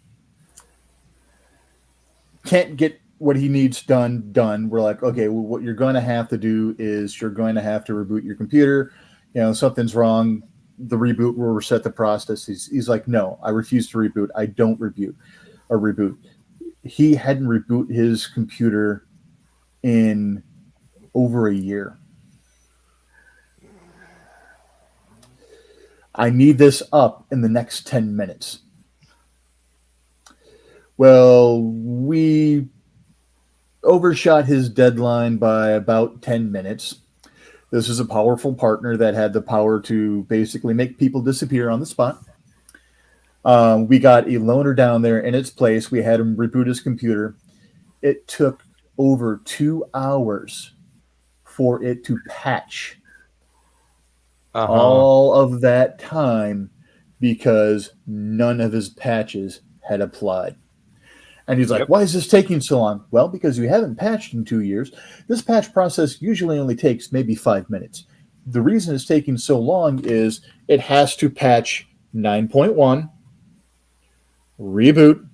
can't get what he needs done. We're like, okay, well, what you're going to have to do is you're going to have to reboot your computer. Something's wrong. The reboot will reset the process. He's like, no, I refuse to reboot. I don't reboot. He hadn't rebooted his computer in over a year. I need this up in the next 10 minutes. Well, we overshot his deadline by about 10 minutes. This is a powerful partner that had the power to basically make people disappear on the spot. We got a loaner down there in its place. We had him reboot his computer. It took over 2 hours for it to patch. All of that time because none of his patches had applied. And he's like, why is this taking so long? Well, because you haven't patched in 2 years. This patch process usually only takes maybe 5 minutes. The reason it's taking so long is it has to patch 9.1, reboot,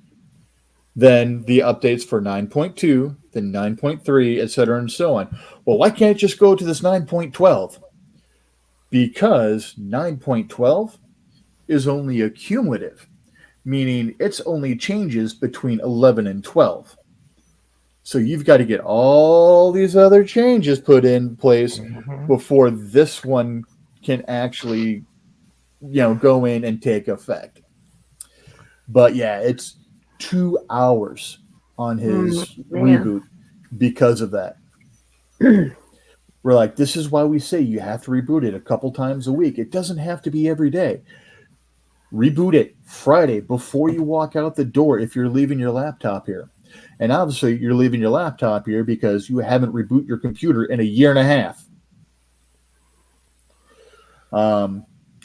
then the updates for 9.2, then 9.3, etc., and so on. Well, why can't it just go to this 9.12? Because 9.12 is only a cumulative, meaning it's only changes between 11 and 12. So you've got to get all these other changes put in place before this one can actually, go in and take effect. But yeah, it's 2 hours on his reboot because of that. We're like, this is why we say you have to reboot it a couple times a week. It doesn't have to be every day. Reboot it Friday before you walk out the door if you're leaving your laptop here. And obviously, you're leaving your laptop here because you haven't rebooted your computer in a year and a half.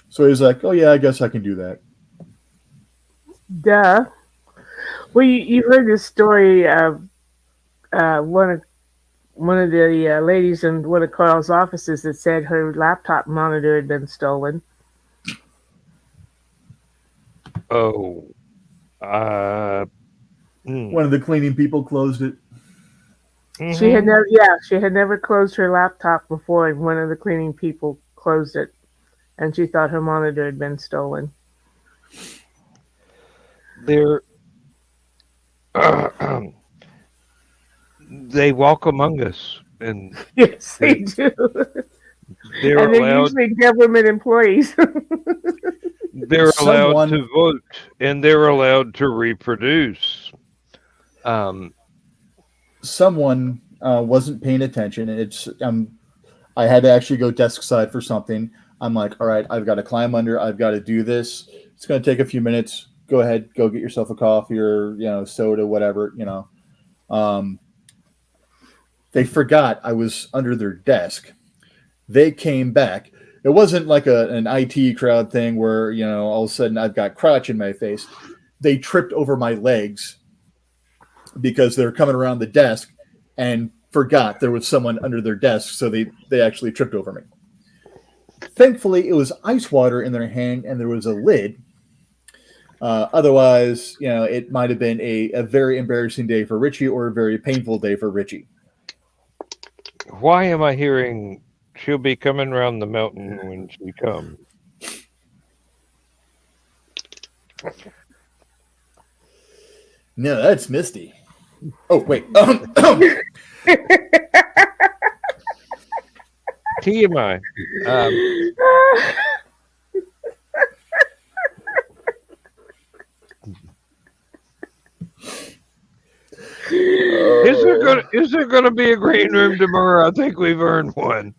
So he's like, oh, yeah, I guess I can do that. Duh. Well, you heard this story of one of the ladies in one of Carl's offices that said her laptop monitor had been stolen. Oh. One of the cleaning people closed it. She had never closed her laptop before, and one of the cleaning people closed it, and she thought her monitor had been stolen. They walk among us, and yes, they do. They're usually government employees. They're allowed to vote, and they're allowed to reproduce. Someone wasn't paying attention. It's I had to actually go desk side for something. I'm like, all right, I've got to climb under. I've got to do this. It's going to take a few minutes. Go ahead, go get yourself a coffee or soda, whatever. They forgot I was under their desk. They came back. It wasn't like an IT crowd thing where all of a sudden I've got crotch in my face. They tripped over my legs because they were coming around the desk and forgot there was someone under their desk, so they actually tripped over me. Thankfully, it was ice water in their hand and there was a lid. Otherwise, it might have been a very embarrassing day for Richie or a very painful day for Richie. Why am I hearing she'll be coming around the mountain when she comes? No, that's Misty. Oh, wait. TMI. Is there gonna be a green room tomorrow? I think we've earned one.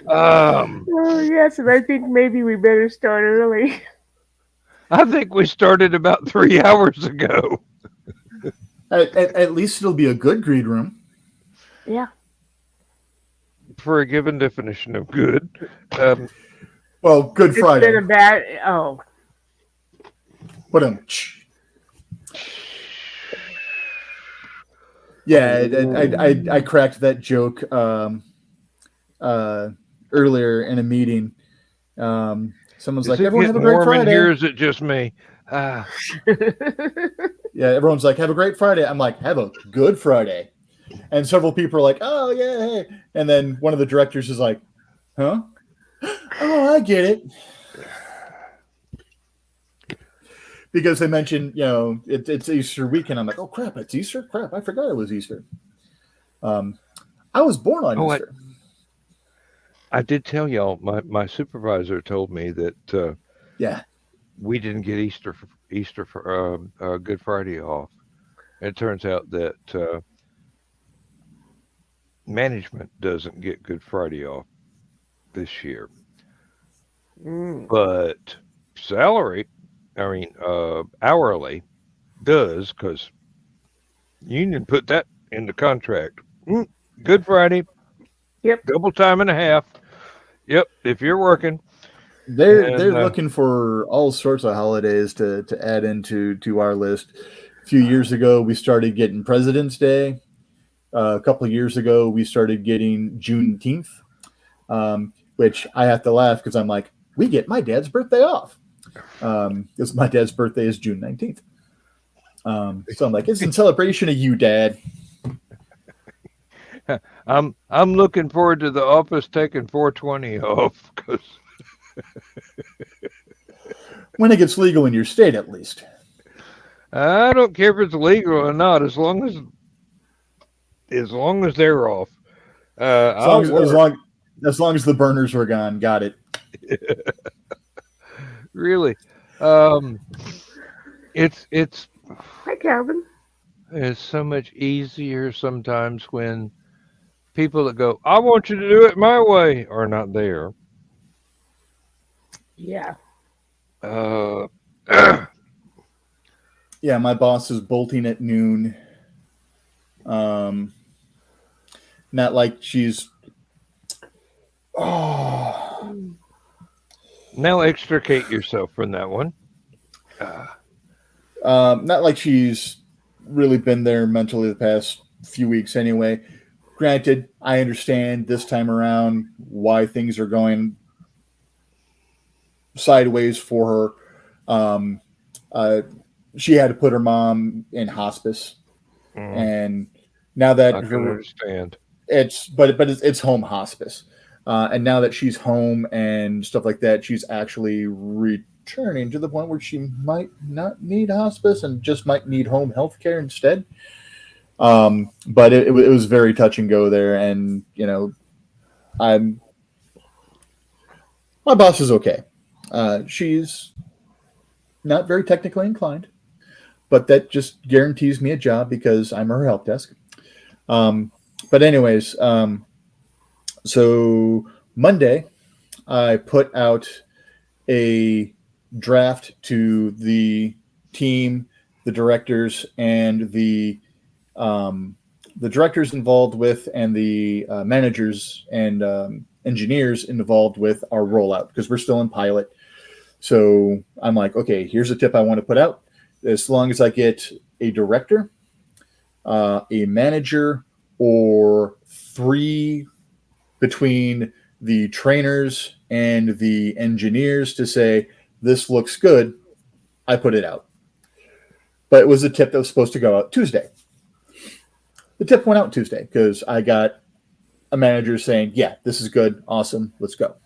Oh, yes, and I think maybe we better start early. I think we started about 3 hours ago. At least it'll be a good green room. Yeah. For a given definition of good. Well, Good Friday. It's been a bad. Oh. What Yeah, I cracked that joke earlier in a meeting. Someone's like, "Everyone have a great Friday." Here, is it just me? Yeah, everyone's like, "Have a great Friday." I'm like, "Have a good Friday." And several people are like, "Oh yeah, hey." And then one of the directors is like, "Huh? Oh, I get it." Because they mentioned, it's Easter weekend. I'm like, "Oh crap, it's Easter! Crap, I forgot it was Easter." I was born on Easter. I did tell y'all. My supervisor told me that. We didn't get Easter for Good Friday off. It turns out that management doesn't get Good Friday off this year, but hourly does, because union put that in the contract. Good Friday. Yep. Double time and a half. Yep. If you're working. They're looking for all sorts of holidays to add into our list. A few years ago, we started getting President's Day. A couple of years ago, we started getting Juneteenth, which I have to laugh because I'm like, we get my dad's birthday off. Because my dad's birthday is June 19th. So I'm like, it's in celebration of you, Dad. I'm looking forward to the office taking 420 off because. When it gets legal in your state, at least. I don't care if it's legal or not, as long as they're off. As long as the burners are gone, got it. Really, it's. Hi, Calvin. It's so much easier sometimes when people that go, "I want you to do it my way," are not there. Yeah. Yeah, my boss is bolting at noon. Not like she's. Oh. Now extricate yourself from that one. Not like she's really been there mentally the past few weeks anyway. Granted, I understand this time around why things are going sideways for her. She had to put her mom in hospice, and now that I can understand, it's home hospice, and now that she's home and stuff like that, she's actually returning to the point where she might not need hospice and just might need home health care instead. But it was very touch and go there, and my boss is okay. She's not very technically inclined, but that just guarantees me a job because I'm her help desk. But anyways, so Monday I put out a draft to the team, the directors, and the directors involved with, and the managers and engineers involved with our rollout, because we're still in pilot. So I'm like, okay, here's a tip I want to put out. As long as I get a director, a manager, or 3 between the trainers and the engineers to say, this looks good, I put it out. But it was a tip that was supposed to go out Tuesday. The tip went out Tuesday because I got a manager saying, yeah, this is good, awesome, let's go.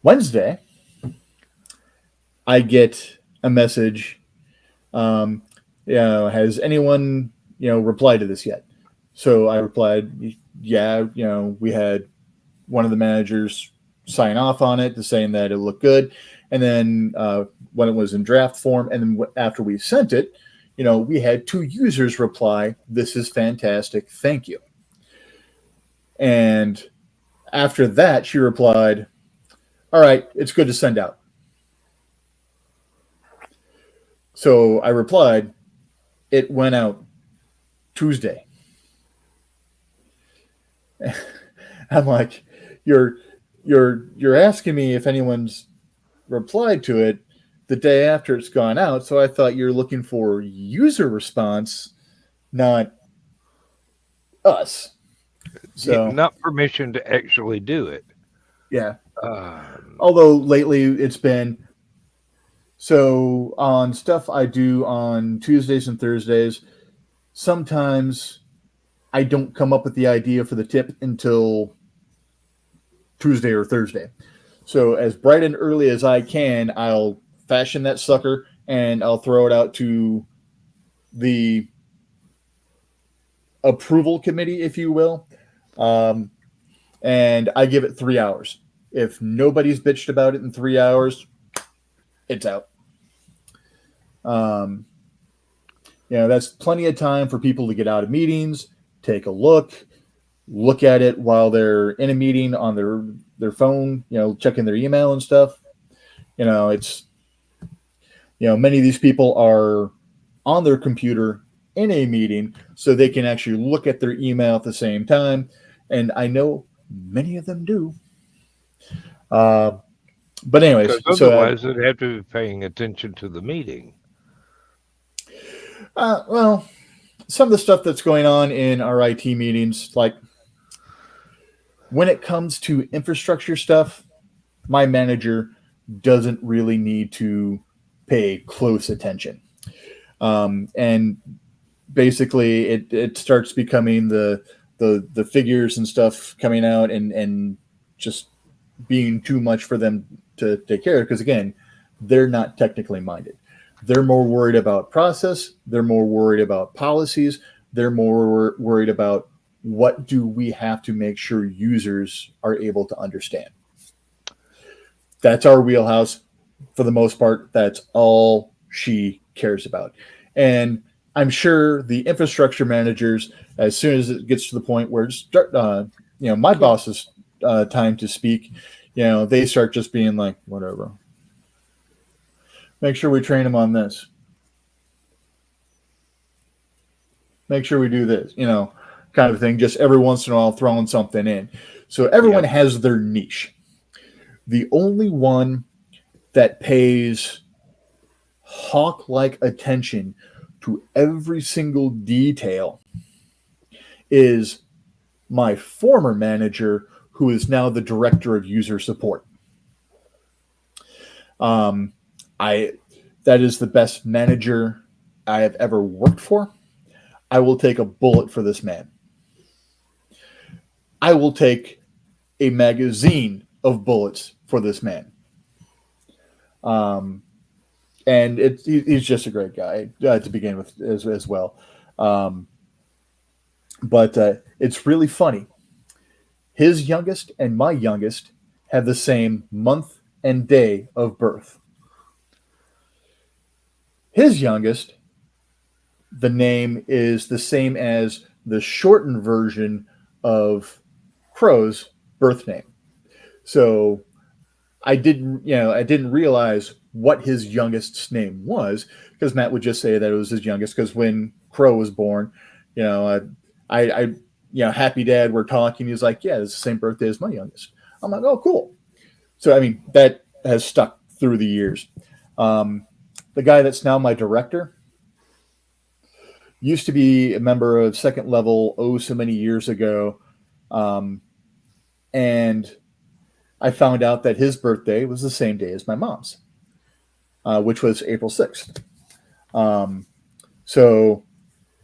Wednesday, I get a message, has anyone, replied to this yet? So I replied, yeah, we had one of the managers sign off on it, saying that it looked good. And then when it was in draft form, and then after we sent it, we had 2 users reply, this is fantastic, thank you. And after that, she replied, all right, it's good to send out. So I replied, it went out Tuesday. I'm like, you're asking me if anyone's replied to it the day after it's gone out. So I thought you're looking for user response, not us. So not permission to actually do it. Yeah. Although lately it's been, so on stuff I do on Tuesdays and Thursdays, sometimes I don't come up with the idea for the tip until Tuesday or Thursday. So as bright and early as I can, I'll fashion that sucker and I'll throw it out to the approval committee, if you will. And I give it 3 hours. If nobody's bitched about it in 3 hours, it's out. That's plenty of time for people to get out of meetings, take a look at it while they're in a meeting on their phone, checking their email and stuff. It's, many of these people are on their computer in a meeting so they can actually look at their email at the same time. And I know many of them do. But anyways, because otherwise they'd have to be paying attention to the meeting. Well, some of the stuff that's going on in our IT meetings, like when it comes to infrastructure stuff, my manager doesn't really need to pay close attention. And basically it starts becoming the figures and stuff coming out and just being too much for them to take care of, because again, they're not technically minded. They're more worried about process, they're more worried about policies, they're more worried about what do we have to make sure users are able to understand. That's our wheelhouse. For the most part, that's all she cares about. And I'm sure the infrastructure managers, as soon as it gets to the point where it's my boss's time to speak, they start just being like, whatever. Make sure we train them on this. Make sure we do this, kind of thing. Just every once in a while throwing something in. So everyone has their niche. The only one that pays hawk-like attention to every single detail is my former manager, who is now the director of user support. That is the best manager I have ever worked for. I will take a bullet for this man. I will take a magazine of bullets for this man. And he's just a great guy to begin with as well. But it's really funny. His youngest and my youngest have the same month and day of birth. His youngest, the name is the same as the shortened version of Crow's birth name. So I didn't realize what his youngest's name was, because Matt would just say that it was his youngest. Because when Crow was born, I Happy Dad, we're talking. He's like, yeah, it's the same birthday as my youngest. I'm like, oh, cool. So, I mean, that has stuck through the years. The guy that's now my director used to be a member of Second Level so many years ago. And I found out that his birthday was the same day as my mom's, which was April 6th. So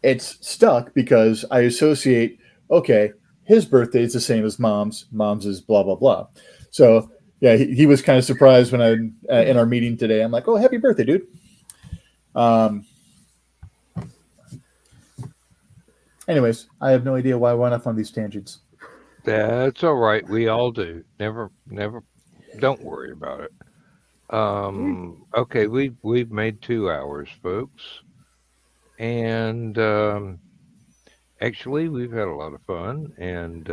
it's stuck because I associate, okay, his birthday is the same as mom's. Mom's is blah, blah, blah. So, yeah, he was kind of surprised when in our meeting today. I'm like, oh, happy birthday, dude. Anyways, I have no idea why I went off on these tangents. That's all right. We all do. Never. Don't worry about it. Okay, we've made 2 hours, folks, and actually we've had a lot of fun, and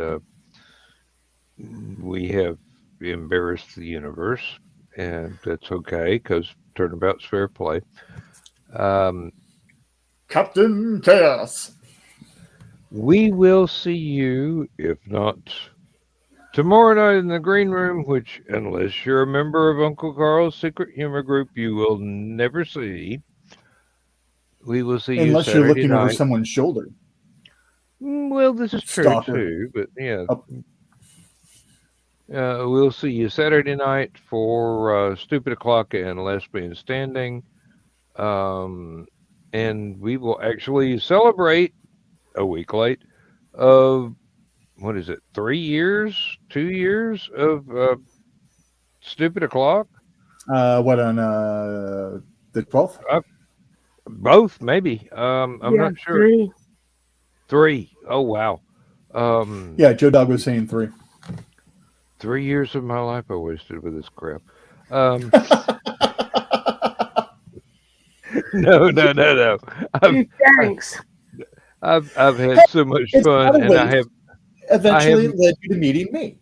we have embarrassed the universe, and that's okay because turnabout's fair play. Captain Chaos. We will see you, if not tomorrow night in the green room, which, unless you're a member of Uncle Carl's secret humor group, you will never see. We will see unless you you're Saturday looking night. over someone's shoulder. Well, this is true Stalker. too, but yeah. Oh. We'll see you Saturday night for Stupid O'Clock and Last Man Standing. And we will actually celebrate a week late of, what is it, 3 years, 2 years of Stupid O'Clock? What, on the 12th? Both, maybe. I'm not sure. 3. Oh, wow. Yeah, Joe Dog was saying 3. 3 years of my life I wasted with this crap. No. Thanks. I've had so much fun, and I have eventually led you to meeting me.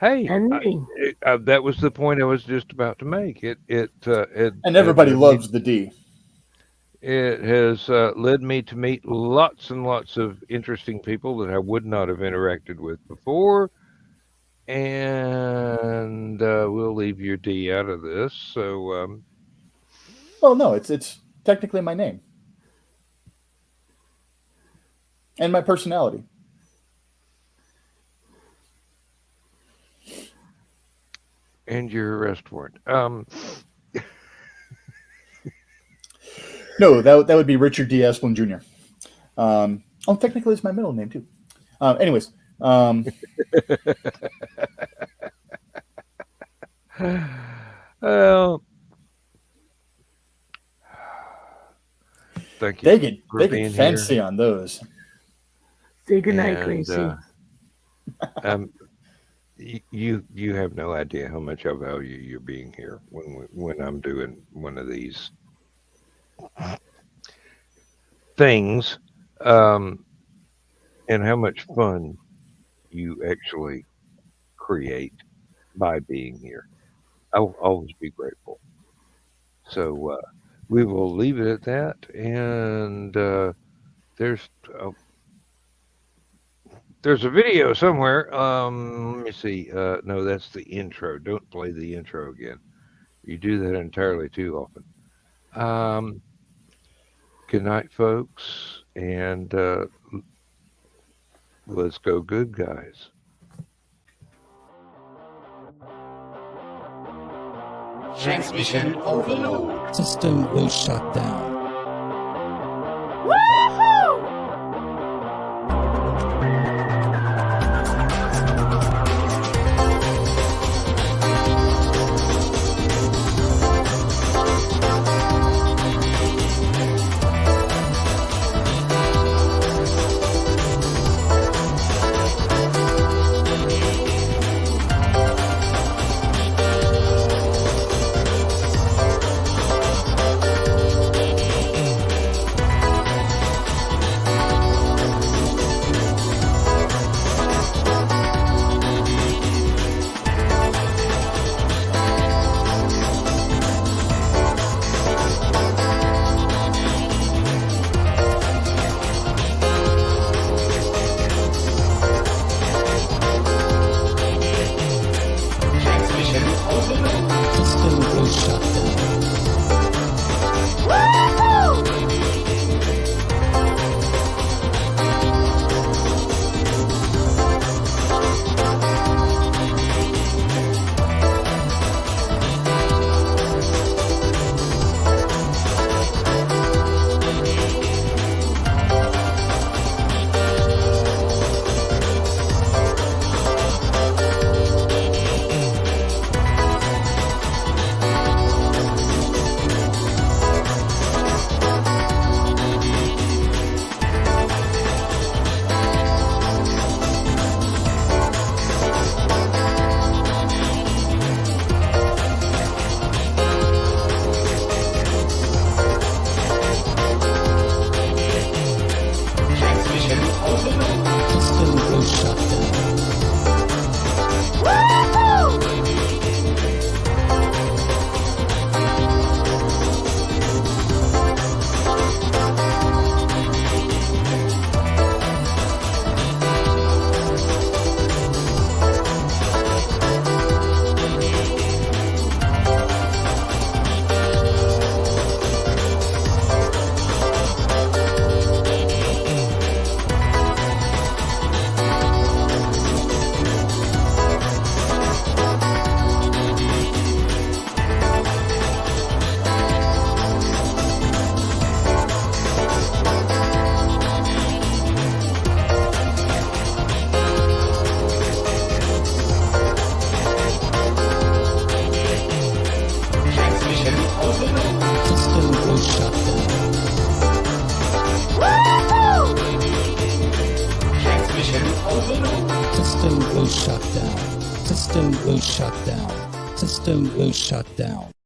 Hey, And me. that was the point I was just about to make. It And everybody loves the D. It has led me to meet lots and lots of interesting people that I would not have interacted with before. And we'll leave your D out of this. So, well, no, it's technically my name and my personality. And your arrest warrant. No, that would be Richard D. Esplin Jr. Technically, it's my middle name too. Anyways. Well, thank you. They get fancy here on those. Say goodnight, Gracie. You have no idea how much I value you being here when I'm doing one of these things, and how much fun you actually create by being here. I'll always be grateful. So we will leave it at that. And there's a video somewhere. Let me see. No, that's the intro. Don't play the intro again. You do that entirely too often. Good night, folks, and let's go good, guys. Transmission overload. System will shut down. shut down. System will shut down. System will shut down.